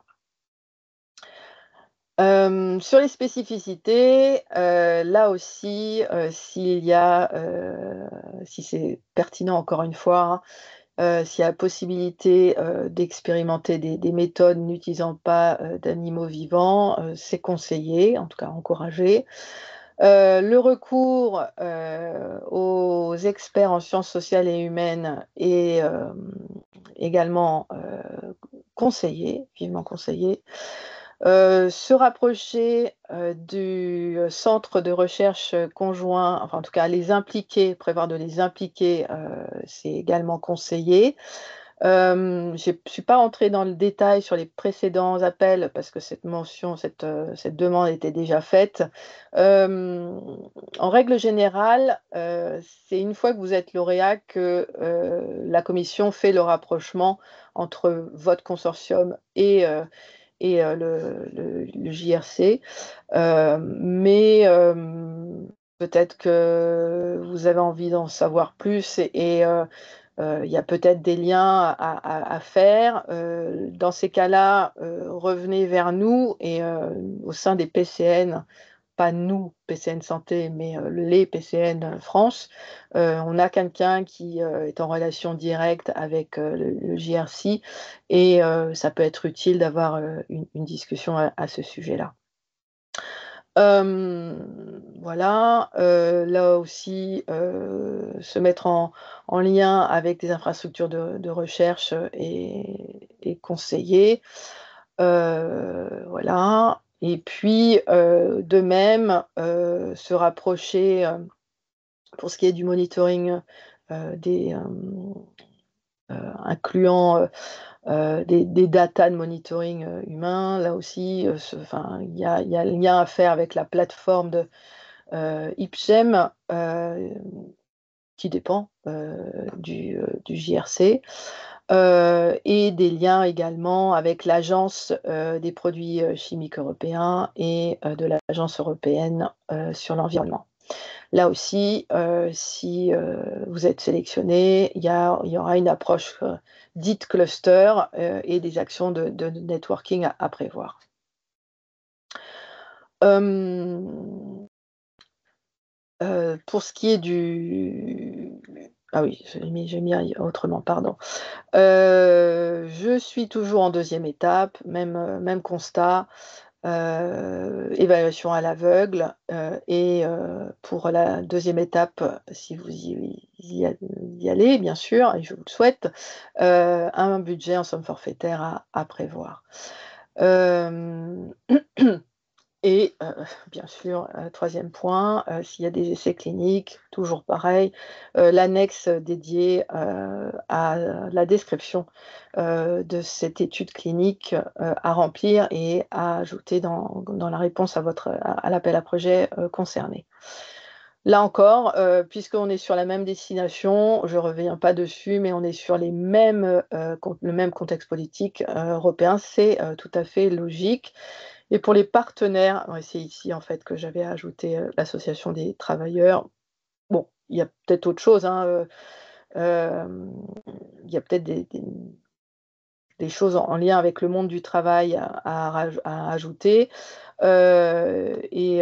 Sur les spécificités, là aussi, si c'est pertinent encore une fois, hein, s'il y a possibilité, d'expérimenter des méthodes n'utilisant pas, d'animaux vivants, c'est conseillé, en tout cas encouragé. Le recours, aux experts en sciences sociales et humaines est, également, conseillé, vivement conseillé. Se rapprocher, du, centre de recherche, conjoint, enfin en tout cas les impliquer, prévoir de les impliquer, c'est également conseillé. Je suis pas entrée dans le détail sur les précédents appels parce que cette demande était déjà faite. Hem, En règle générale, c'est une fois que vous êtes lauréat que, la commission fait le rapprochement entre votre consortium et le JRC. Mais peut-être que vous avez envie d'en savoir plus il y a peut-être des liens à faire. Dans ces cas-là, revenez vers nous et au sein des PCN, pas nous, PCN Santé, mais les PCN France, on a quelqu'un qui, est en relation directe avec, le JRC et ça peut être utile d'avoir, une discussion à ce sujet-là. Voilà, là aussi, se mettre en lien avec des infrastructures de recherche, est conseillé. Voilà et puis, de même, se rapprocher, pour ce qui est du monitoring, des, incluant, des datas de monitoring, humain. Là aussi, il y a lien à faire avec la plateforme de, IPGEM, qui dépend, du JRC, et des liens également avec l'Agence, des produits, chimiques européens et de l'Agence européenne, sur l'environnement. Là aussi, si, vous êtes sélectionné, il y aura une approche, dite cluster, et des actions de networking à prévoir. Hem, pour ce qui est du ah oui, j'ai mis autrement, pardon. Je suis toujours en deuxième étape, même constat. Évaluation à l'aveugle, et pour la deuxième étape, si vous y allez bien sûr et je vous le souhaite, un budget en somme forfaitaire à prévoir. Hem Et bien sûr, 3e point, s'il y a des essais cliniques, toujours pareil, l'annexe dédiée, à la description, de cette étude clinique, à remplir et à ajouter dans la réponse à l'appel à projet, concerné. Là encore, puisqu'on est sur la même destination, je ne reviens pas dessus, mais on est sur les mêmes, le même contexte politique, européen, c'est, tout à fait logique. Et pour les partenaires, ouais, c'est ici en fait que j'avais ajouté, l'association des travailleurs. Bon, il y a peut-être autre chose, hein, hem, il y a peut-être des choses en lien avec le monde du travail à ajouter, et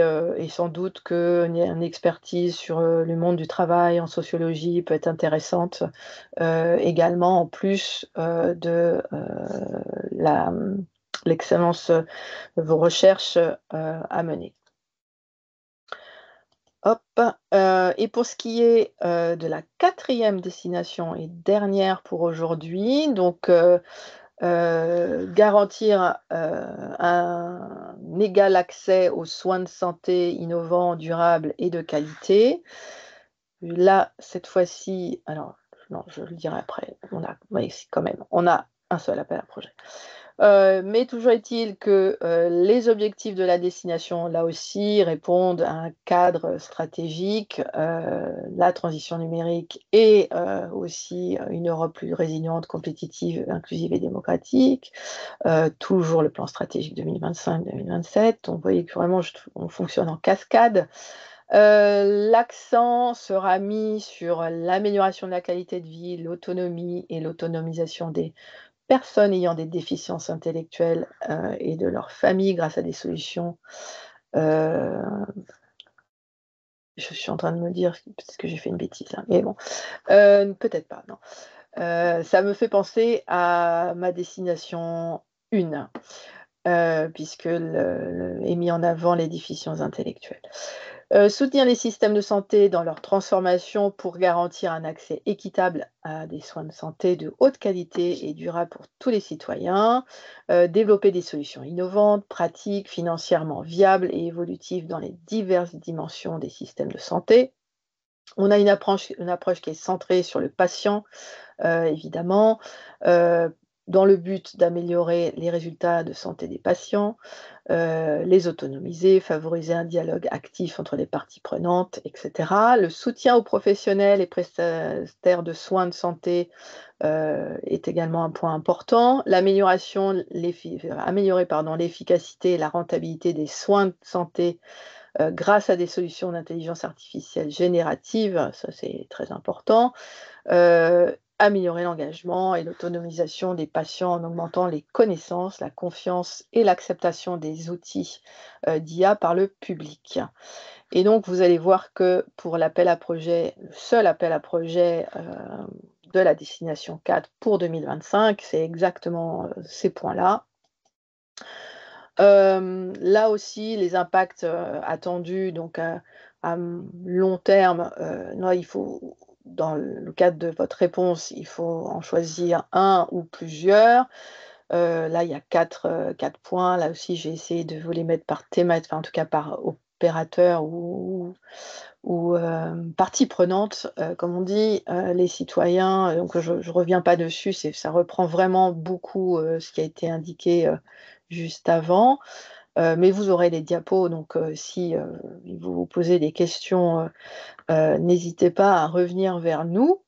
sans doute qu'une expertise sur, le monde du travail en sociologie peut être intéressante, également en plus, la, l'excellence, de vos recherches, à mener. Hop, et pour ce qui est, de la quatrième destination et dernière pour aujourd'hui, donc garantir un égal accès aux soins de santé innovants, durables et de qualité. Là, cette fois-ci, alors non, je le dirai après, oui, quand même, on a un seul appel à projet. Mais toujours est-il que les objectifs de la destination, là aussi, répondent à un cadre stratégique, la transition numérique et aussi une Europe plus résiliente, compétitive, inclusive et démocratique. Toujours le plan stratégique 2025-2027. Donc, vous voyez que vraiment, on fonctionne en cascade. L'accent sera mis sur l'amélioration de la qualité de vie, l'autonomie et l'autonomisation des personnes ayant des déficiences intellectuelles et de leur famille grâce à des solutions. Je suis en train de me dire, peut-être que j'ai fait une bêtise là, mais bon, peut-être pas, non. Ça me fait penser à ma destination 1, puisque est mis en avant les déficiences intellectuelles. Soutenir les systèmes de santé dans leur transformation pour garantir un accès équitable à des soins de santé de haute qualité et durable pour tous les citoyens. Développer des solutions innovantes, pratiques, financièrement viables et évolutives dans les diverses dimensions des systèmes de santé. On a une approche qui est centrée sur le patient, évidemment, dans le but d'améliorer les résultats de santé des patients, les autonomiser, favoriser un dialogue actif entre les parties prenantes, etc. Le soutien aux professionnels et prestataires de soins de santé est également un point important. Améliorer l'efficacité et la rentabilité des soins de santé grâce à des solutions d'intelligence artificielle générative, ça c'est très important. Améliorer l'engagement et l'autonomisation des patients en augmentant les connaissances, la confiance et l'acceptation des outils d'IA par le public. Et donc, vous allez voir que pour l'appel à projet, le seul appel à projet de la destination 4 pour 2025, c'est exactement ces points-là. Là aussi, les impacts attendus, donc à long terme, il faut, dans le cadre de votre réponse, il faut en choisir un ou plusieurs. Là, il y a quatre points. Là aussi, j'ai essayé de vous les mettre par thématique, enfin, en tout cas par opérateur ou partie prenante, comme on dit, les citoyens. Donc, je ne reviens pas dessus, ça reprend vraiment beaucoup ce qui a été indiqué juste avant. Mais vous aurez les diapos, donc si vous vous posez des questions, n'hésitez pas à revenir vers nous,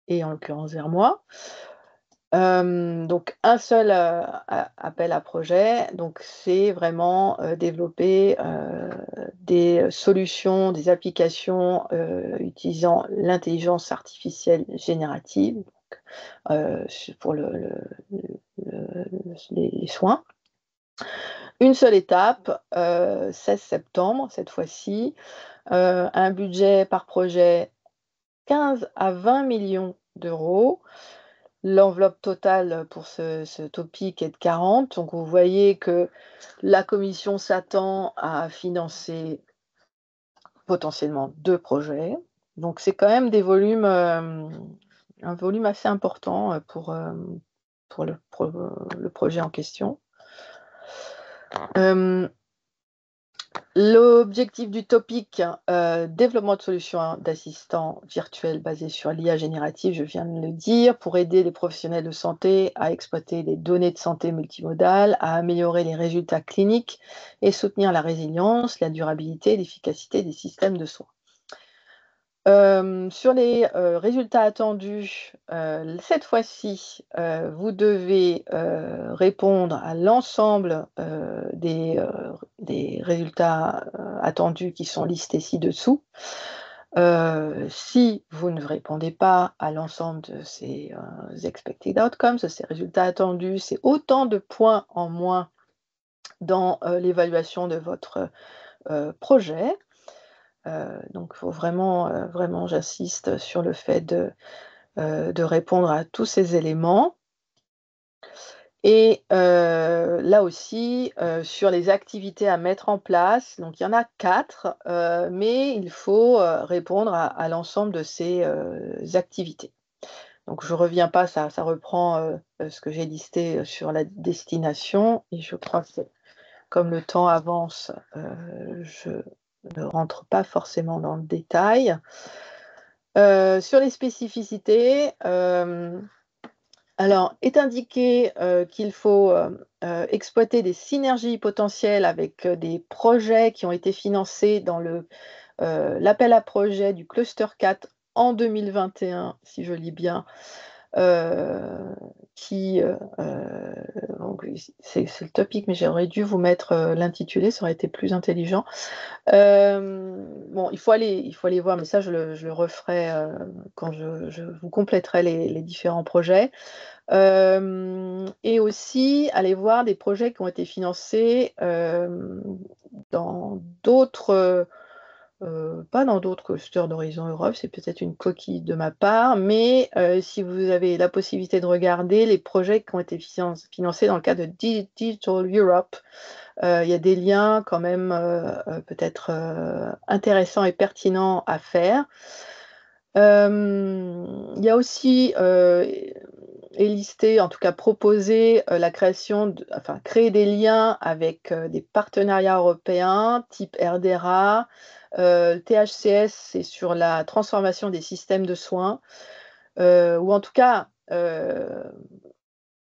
et en l'occurrence vers moi. Donc un seul appel à projet, donc c'est vraiment développer des solutions, des applications utilisant l'intelligence artificielle générative pour les soins. Une seule étape, 16 septembre cette fois-ci, un budget par projet 15 à 20 millions d'euros. L'enveloppe totale pour ce topic est de 40. Donc vous voyez que la commission s'attend à financer potentiellement 2 projets. Donc c'est quand même des volumes, un volume assez important pour le projet en question. L'objectif du topic, développement de solutions d'assistants virtuels basés sur l'IA générative, je viens de le dire, pour aider les professionnels de santé à exploiter les données de santé multimodales, à améliorer les résultats cliniques et soutenir la résilience, la durabilité et l'efficacité des systèmes de soins. Sur les résultats attendus, cette fois-ci, vous devez répondre à l'ensemble des résultats attendus qui sont listés ci-dessous. Si vous ne répondez pas à l'ensemble de ces expected outcomes, de ces résultats attendus, c'est autant de points en moins dans l'évaluation de votre projet. Donc il faut vraiment, j'insiste sur le fait de répondre à tous ces éléments. Et là aussi, sur les activités à mettre en place, donc il y en a 4, mais il faut répondre à l'ensemble de ces activités. Donc je ne reviens pas, ça reprend ce que j'ai listé sur la destination. Et je crois que comme le temps avance, je ne rentre pas forcément dans le détail. Sur les spécificités, alors est indiqué qu'il faut exploiter des synergies potentielles avec des projets qui ont été financés dans l'appel à projet du Cluster 4 en 2021, si je lis bien, donc c'est le topic, mais j'aurais dû vous mettre l'intitulé, ça aurait été plus intelligent. Bon, il faut aller voir, mais ça je le referai quand je vous compléterai les différents projets. Et aussi aller voir des projets qui ont été financés dans d'autres, pas dans d'autres clusters d'Horizon Europe, c'est peut-être une coquille de ma part, mais si vous avez la possibilité de regarder les projets qui ont été financés dans le cadre de Digital Europe, il y a des liens quand même peut-être intéressants et pertinents à faire. Il y a aussi est listé, en tout cas proposé, la création, enfin créer des liens avec des partenariats européens type RDRA. Le THCS, c'est sur la transformation des systèmes de soins, ou en tout cas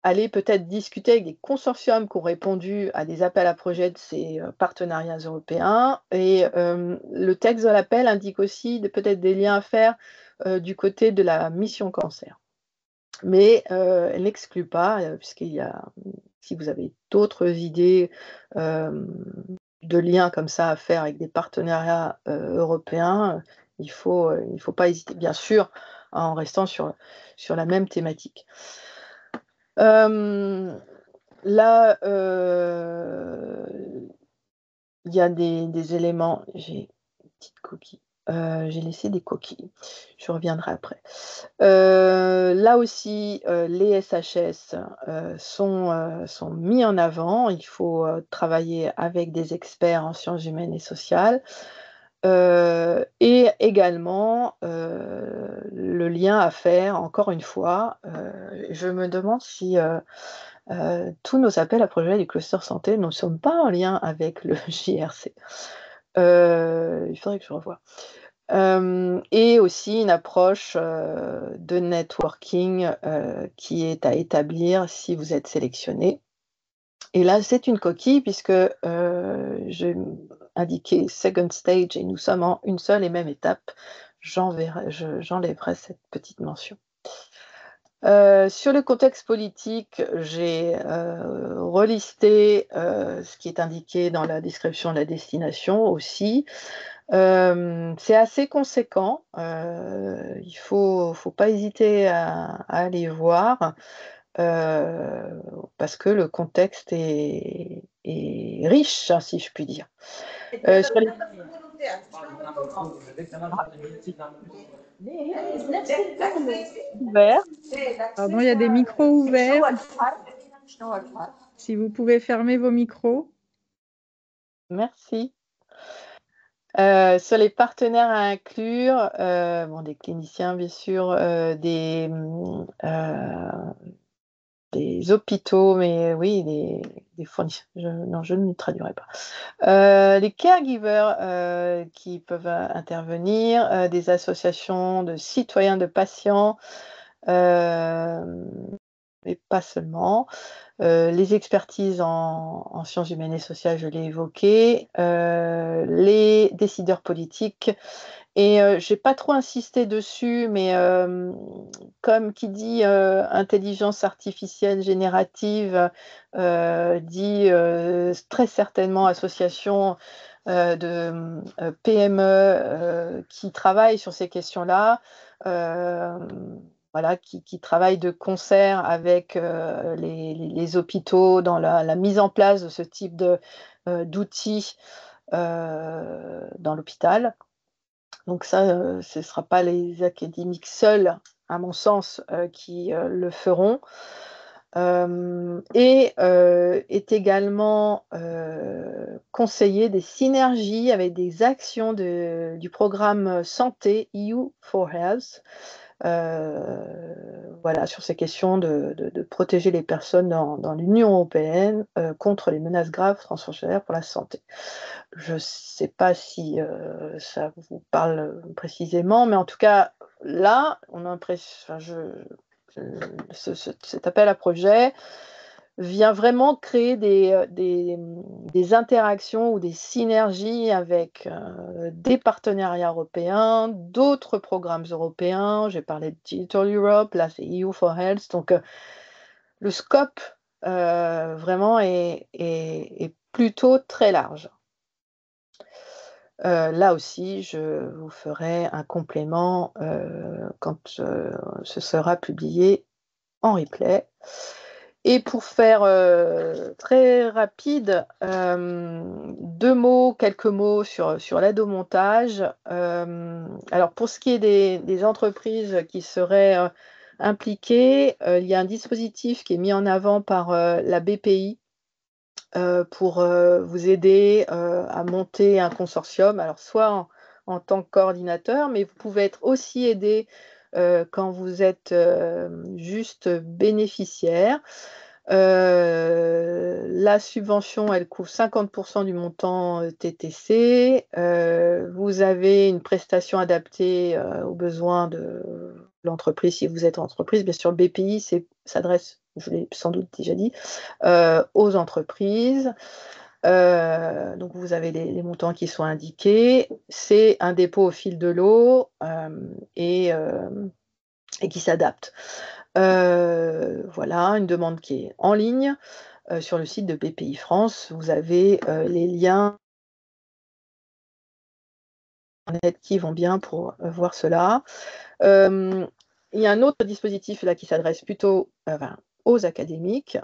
aller peut-être discuter avec des consortiums qui ont répondu à des appels à projets de ces partenariats européens. Et le texte de l'appel indique aussi peut-être des liens à faire du côté de la mission cancer. Mais elle n'exclut pas, puisqu'il y a, si vous avez d'autres idées de liens comme ça à faire avec des partenariats européens, il faut pas hésiter, bien sûr, en restant sur la même thématique. Là, il y a des éléments. J'ai une petite coquille. J'ai laissé des coquilles. Je reviendrai après. Là aussi, les SHS sont mis en avant. Il faut travailler avec des experts en sciences humaines et sociales. Et également, le lien à faire, encore une fois, je me demande si tous nos appels à projets du cluster santé ne sont pas en lien avec le JRC. Il faudrait que je revoie. Et aussi une approche de networking qui est à établir si vous êtes sélectionné. Et là, c'est une coquille puisque j'ai indiqué second stage et nous sommes en une seule et même étape. J'enlèverai cette petite mention. Sur le contexte politique, j'ai relisté ce qui est indiqué dans la description de la destination aussi. C'est assez conséquent, il faut pas hésiter à aller voir, parce que le contexte est riche, hein, si je puis dire. Sur les ouverts, Pardon, il y a des micros ouverts. Si vous pouvez fermer vos micros. merci. Sur les partenaires à inclure, bon, des cliniciens bien sûr, des hôpitaux, mais oui, des fournisseurs. Non, je ne traduirai pas. Les caregivers qui peuvent intervenir, des associations de citoyens, de patients, mais pas seulement. Les expertises en sciences humaines et sociales, je l'ai évoqué. Les décideurs politiques. Et j'ai pas trop insisté dessus, mais comme qui dit intelligence artificielle générative, dit très certainement association de PME qui travaillent sur ces questions-là, voilà, qui travaillent de concert avec les hôpitaux dans la mise en place de ce type d'outils dans l'hôpital. Donc ça, ce ne sera pas les académiques seuls, à mon sens, qui le feront. et est également conseillé des synergies avec des actions du programme santé EU for Health, voilà, sur ces questions de protéger les personnes dans l'Union européenne contre les menaces graves transfrontalières pour la santé. Je ne sais pas si ça vous parle précisément, mais en tout cas, là, on a l'impression, cet appel à projet vient vraiment créer des interactions ou des synergies avec des partenariats européens, d'autres programmes européens. J'ai parlé de Digital Europe, là c'est EU for Health. Donc le scope vraiment est plutôt très large. Là aussi, je vous ferai un complément quand ce sera publié en replay. Et pour faire très rapide, quelques mots sur l'aide au montage. Alors pour ce qui est des entreprises qui seraient impliquées, il y a un dispositif qui est mis en avant par la BPI pour vous aider à monter un consortium. Alors soit en tant que coordinateur, mais vous pouvez être aussi aidé quand vous êtes juste bénéficiaire. La subvention, elle couvre 50% du montant TTC. Vous avez une prestation adaptée aux besoins de l'entreprise si vous êtes entreprise. Bien sûr, le BPI s'adresse, je l'ai sans doute déjà dit, aux entreprises. Donc vous avez les montants qui sont indiqués. C'est un dépôt au fil de l'eau et qui s'adapte. Voilà, une demande qui est en ligne sur le site de BPI France. Vous avez les liens qui vont bien pour voir cela. Il y a un autre dispositif là qui s'adresse plutôt aux académiques.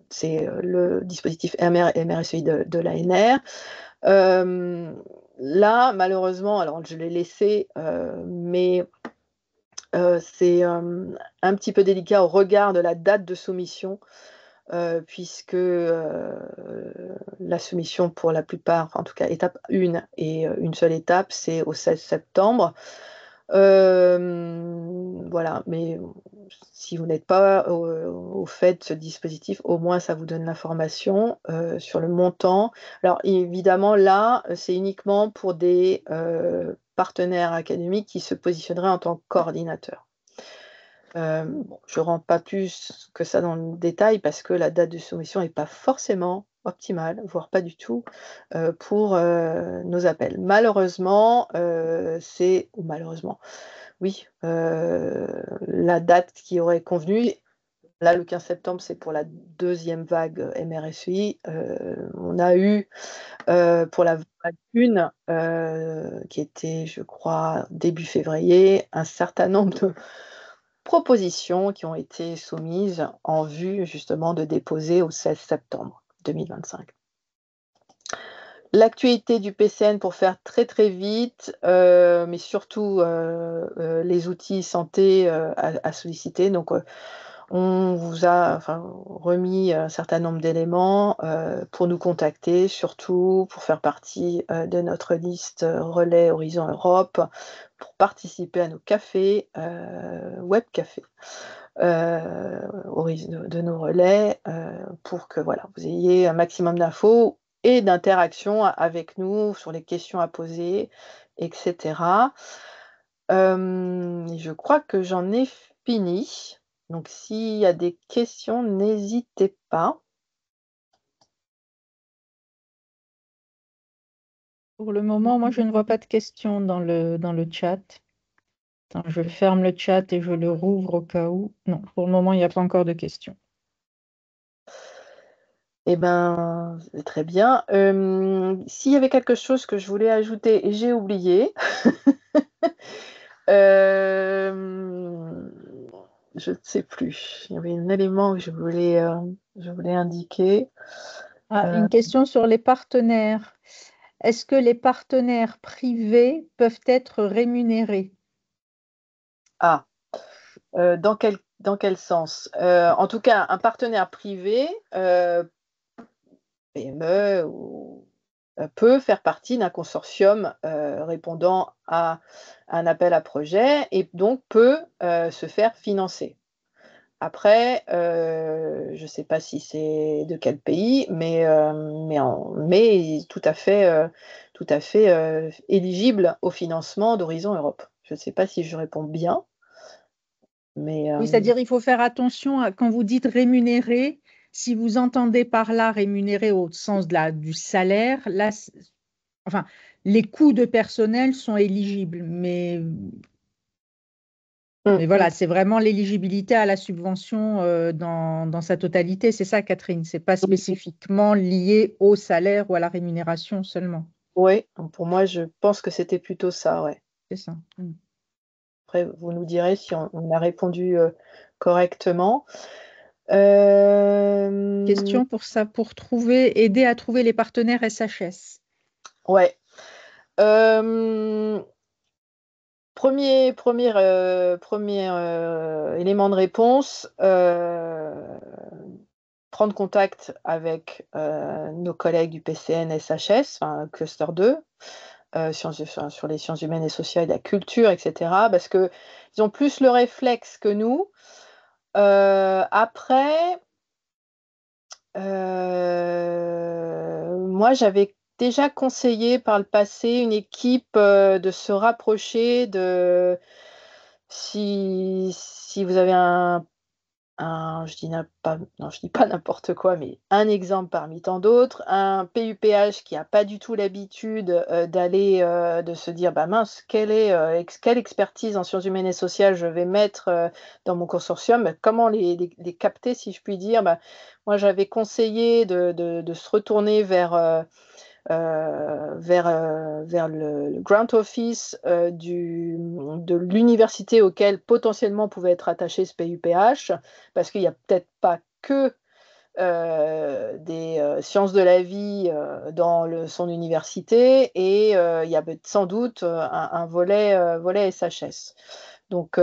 C'est le dispositif MRSI de l'ANR. Là, malheureusement, alors je l'ai laissé, mais c'est un petit peu délicat au regard de la date de soumission, puisque la soumission pour la plupart, en tout cas étape 1 et une seule étape, c'est au 16 septembre. Voilà, mais si vous n'êtes pas au fait de ce dispositif, au moins ça vous donne l'information sur le montant. Alors évidemment, là, c'est uniquement pour des partenaires académiques qui se positionneraient en tant que coordinateurs. Bon, je ne rentre pas plus que ça dans le détail parce que la date de soumission n'est pas forcément optimale, voire pas du tout, pour nos appels. Malheureusement, oui, la date qui aurait convenu, là, le 15 septembre, c'est pour la deuxième vague MRSI. On a eu, pour la vague 1, qui était, je crois, début février, un certain nombre de propositions qui ont été soumises en vue justement de déposer au 16 septembre 2025. L'actualité du PCN pour faire très très vite, mais surtout les outils santé à solliciter. Donc on vous a remis un certain nombre d'éléments pour nous contacter, surtout pour faire partie de notre liste Relais Horizon Europe, pour participer à nos cafés, web cafés, de nos relais, pour que voilà, vous ayez un maximum d'infos et d'interactions avec nous sur les questions à poser, etc. Je crois que j'en ai fini. Donc s'il y a des questions, n'hésitez pas. Pour le moment, moi, je ne vois pas de questions dans le chat. Attends, je ferme le chat et je le rouvre au cas où. Non, pour le moment, il n'y a pas encore de questions. Eh ben, c'est très bien. S'il y avait quelque chose que je voulais ajouter et j'ai oublié, je ne sais plus. Il y avait un élément que je voulais indiquer. Une question sur les partenaires. Est-ce que les partenaires privés peuvent être rémunérés? Dans quel Dans quel sens? En tout cas, un partenaire privé, PME, peut faire partie d'un consortium répondant à un appel à projet et donc peut se faire financer. Après, je ne sais pas si c'est de quel pays, mais tout à fait éligible au financement d'Horizon Europe. Je ne sais pas si je réponds bien, mais Oui, c'est-à-dire il faut faire attention quand vous dites rémunérer, si vous entendez par là rémunérer au sens du salaire, là, enfin, les coûts de personnel sont éligibles, mais voilà, c'est vraiment l'éligibilité à la subvention dans sa totalité. C'est ça, Catherine. C'est pas spécifiquement lié au salaire ou à la rémunération seulement. oui, pour moi, je pense que c'était plutôt ça, ouais. C'est ça. Mm. Après, vous nous direz si on a répondu correctement. Euh, Question pour ça, pour aider à trouver les partenaires SHS. ouais. Euh, premier élément de réponse, prendre contact avec nos collègues du PCN SHS, enfin, Cluster 2, sur les sciences humaines et sociales, la culture, etc. Parce qu'ils ont plus le réflexe que nous. Après, moi, j'avais déjà conseillé par le passé une équipe de se rapprocher de si vous avez je dis pas n'importe quoi, mais un exemple parmi tant d'autres, un PUPH qui a pas du tout l'habitude, de se dire: «Bah mince, quelle expertise en sciences humaines et sociales je vais mettre, dans mon consortium?» Bah, comment les capter, si je puis dire? Bah, moi, j'avais conseillé de se retourner vers le grant office de l'université auquel potentiellement pouvait être attaché ce PUPH, parce qu'il n'y a peut-être pas que des sciences de la vie dans son université, et il y a sans doute un volet SHS. Donc,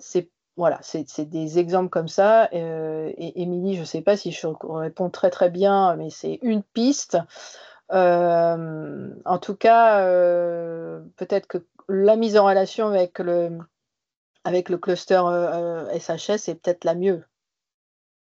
c'est voilà, c'est des exemples comme ça. Et Émilie, je ne sais pas si je réponds très très bien, mais c'est une piste. En tout cas, peut-être que la mise en relation avec le cluster SHS est peut-être la mieux.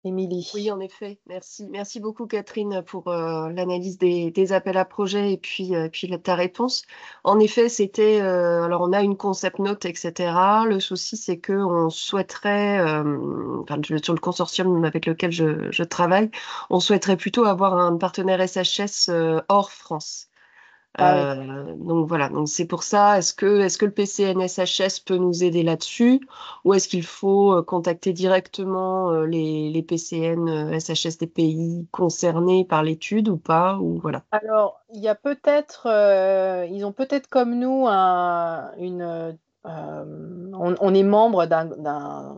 Oui, Émilie. en effet. Merci. Merci beaucoup, Catherine, pour l'analyse des appels à projets et puis ta réponse. En effet, c'était. Alors, on a une concept note, etc. Le souci, c'est que on souhaiterait, enfin, sur le consortium avec lequel je travaille, on souhaiterait plutôt avoir un partenaire SHS hors France. Ah oui. Donc voilà, donc c'est pour ça, est-ce que le PCN-SHS peut nous aider là-dessus ou est-ce qu'il faut contacter directement les PCN SHS des pays concernés par l'étude ou pas ou voilà. Alors, il y a peut-être, ils ont peut-être comme nous on est membre d'un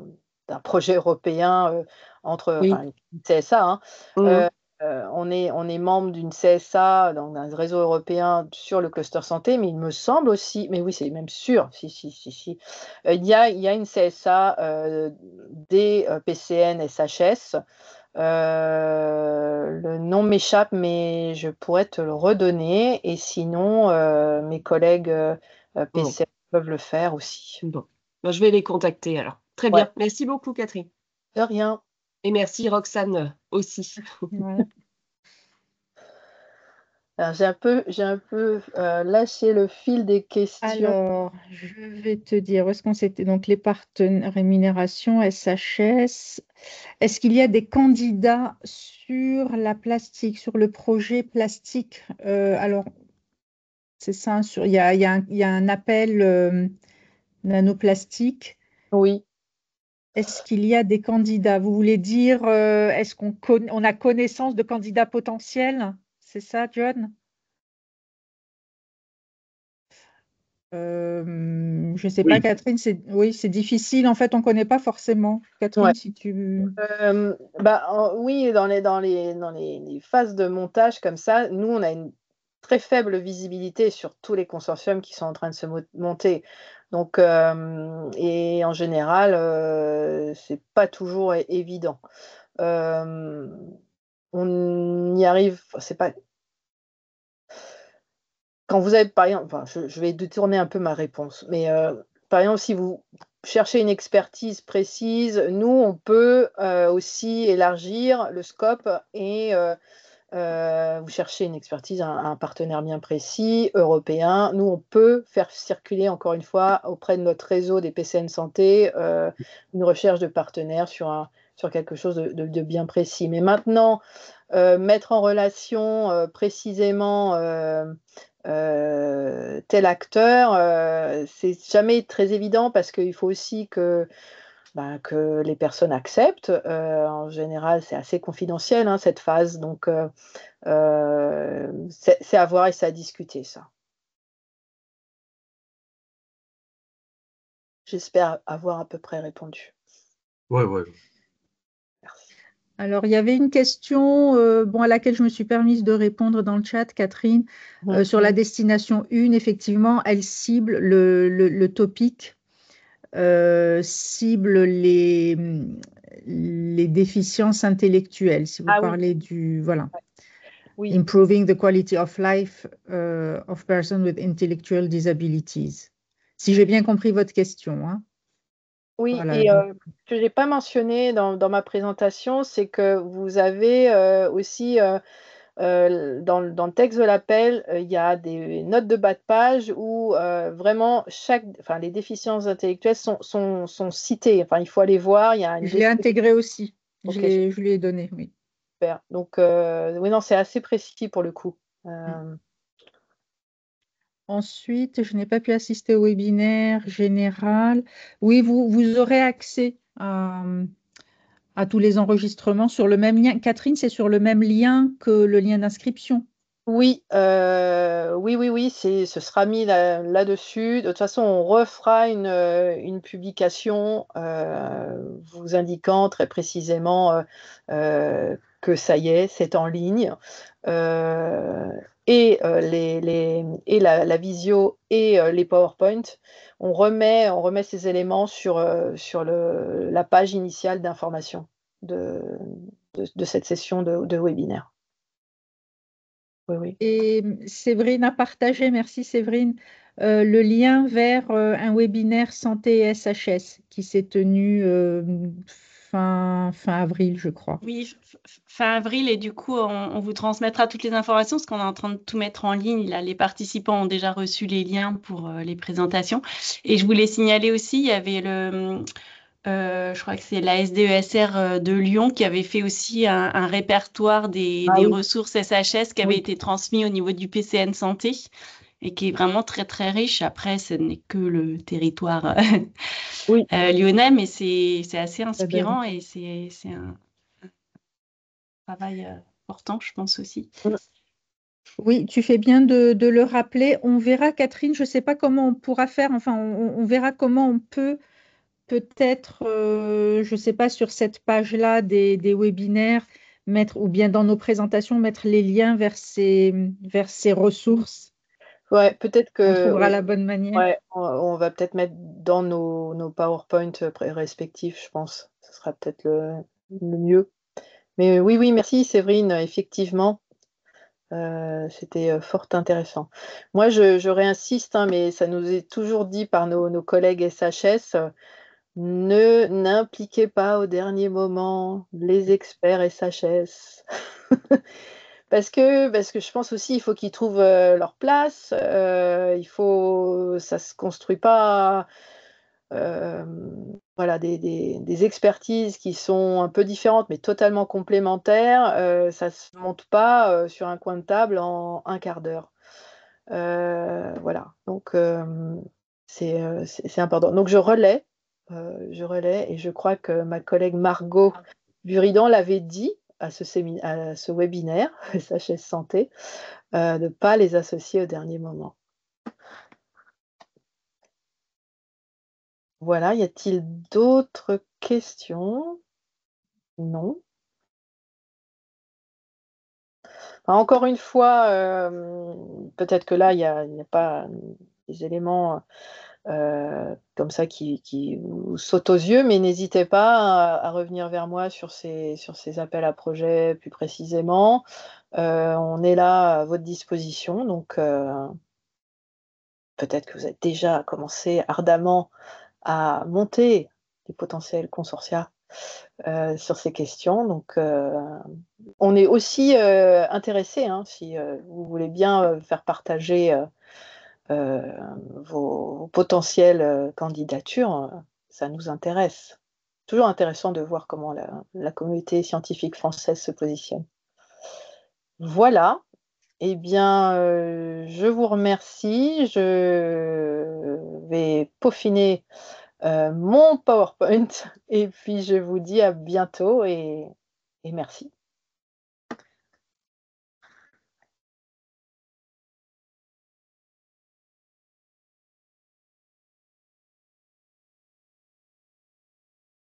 projet européen Oui. enfin, une CSA, hein. Mhm. Euh, on est membre d'une CSA, donc d'un réseau européen sur le cluster santé, mais il me semble aussi, mais oui, c'est même sûr, si, si, si, si, il y a une CSA des PCN SHS. Le nom m'échappe, mais je pourrais te le redonner. Et sinon, mes collègues Bon, PC peuvent le faire aussi. bon. Ben, je vais les contacter alors. Très Ouais, bien. Merci beaucoup, Catherine. de rien. Et merci, Roxane, aussi. Voilà. Alors, j'ai un peu lâché le fil des questions. Alors, je vais te dire, où est-ce qu'on s'était? Donc, les partenaires rémunération, SHS. Est-ce qu'il y a des candidats sur la plastique, sur le projet plastique? Alors, c'est ça, il y a un appel nanoplastique. Oui. Est-ce qu'il y a des candidats? Vous voulez dire, est-ce on a connaissance de candidats potentiels? C'est ça, John? Je ne sais pas, Oui. Catherine, oui, c'est difficile. En fait, on ne connaît pas forcément. Ouais. Catherine, si tu... Oui, dans les phases de montage comme ça, nous, on a une très faible visibilité sur tous les consortiums qui sont en train de se monter. Donc, et en général, c'est pas toujours évident. On y arrive, c'est pas quand vous avez par exemple, enfin, je vais détourner un peu ma réponse, mais, par exemple, si vous cherchez une expertise précise, nous, on peut, aussi élargir le scope et vous cherchez une expertise, un partenaire bien précis, européen. Nous, on peut faire circuler, encore une fois, auprès de notre réseau des PCN santé, une recherche de partenaires sur quelque chose de bien précis. Mais maintenant, mettre en relation, précisément, tel acteur, c'est jamais très évident parce qu'il faut aussi que les personnes acceptent. En général, c'est assez confidentiel, hein, cette phase, donc c'est à voir et c'est à discuter ça. J'espère avoir à peu près répondu. Ouais, ouais. Merci. Alors, il y avait une question à laquelle je me suis permise de répondre dans le chat, Catherine, sur la destination 1. Effectivement, elle cible le topic, cible les déficiences intellectuelles, si vous Ah oui, parlez du... Voilà. oui, Improving the quality of life of persons with intellectual disabilities. Si j'ai bien compris votre question, hein. oui, Voilà, et donc, ce que j'ai pas mentionné dans ma présentation, c'est que vous avez, aussi, dans le texte de l'appel, il y a des notes de bas de page où, vraiment les déficiences intellectuelles sont citées. Enfin, il faut aller voir, il y a une je l'ai description. intégré aussi. OK, Je lui ai donné, oui. super. Donc, oui, non, c'est assez précis pour le coup. Mm. Ensuite, je n'ai pas pu assister au webinaire général. Oui, vous aurez accès à tous les enregistrements sur le même lien. Catherine, c'est sur le même lien que le lien d'inscription. Oui, oui, ce sera mis là-dessus. De toute façon, on refera une publication, vous indiquant très précisément, que ça y est, c'est en ligne. Heu et la visio et les PowerPoint, on remet ces éléments sur la page initiale d'information de cette session de webinaire. Oui, oui. Et Séverine a partagé, merci Séverine, le lien vers un webinaire santé et SHS qui s'est tenu fin avril, je crois. Oui, fin avril, et du coup, on vous transmettra toutes les informations parce qu'on est en train de tout mettre en ligne. Là, les participants ont déjà reçu les liens pour les présentations. Et je voulais signaler aussi, il y avait je crois que c'est la SDESR de Lyon qui avait fait aussi un répertoire des Ah oui, ressources SHS qui avait oui. été transmis au niveau du PCN Santé et qui est vraiment très, très riche. Après, ce n'est que le territoire Oui, lyonnais, mais c'est assez Ça donne. inspirant et c'est un travail important, je pense aussi. Oui, tu fais bien de le rappeler. On verra, Catherine, je ne sais pas comment on pourra faire, enfin, on verra comment on peut peut-être, je ne sais pas, sur cette page-là des webinaires, mettre, ou bien dans nos présentations, mettre les liens vers ces ressources. ouais, peut-être On que trouvera oui, la bonne manière. ouais, on va peut-être mettre dans nos PowerPoint, respectifs, je pense. Ce sera peut-être le mieux. Mais oui, oui, merci Séverine, effectivement, c'était, fort intéressant. Moi, je réinsiste, hein, mais ça nous est toujours dit par nos collègues SHS, ne n'impliquez pas au dernier moment les experts SHS. Parce que je pense aussi, il faut qu'ils trouvent, leur place, ça se construit pas, voilà, des expertises qui sont un peu différentes, mais totalement complémentaires, ça se monte pas, sur un coin de table en un quart d'heure. Voilà, donc c'est important. Donc je relais et je crois que ma collègue Margot Buridan l'avait dit à ce webinaire SHS Santé, de ne pas les associer au dernier moment. Voilà, y a-t-il d'autres questions? Non. Enfin, encore une fois, peut-être que là, il y a pas des éléments comme ça qui vous sautent aux yeux, mais n'hésitez pas à revenir vers moi sur ces appels à projets plus précisément. On est là à votre disposition, donc peut-être que vous avez déjà commencé ardemment à monter des potentiels consortia sur ces questions. Donc, on est aussi intéressés, hein, si vous voulez bien faire partager vos potentielles candidatures, ça nous intéresse. Toujours intéressant de voir comment la communauté scientifique française se positionne. Voilà. Eh bien, je vous remercie. Je vais peaufiner mon PowerPoint et puis je vous dis à bientôt et merci.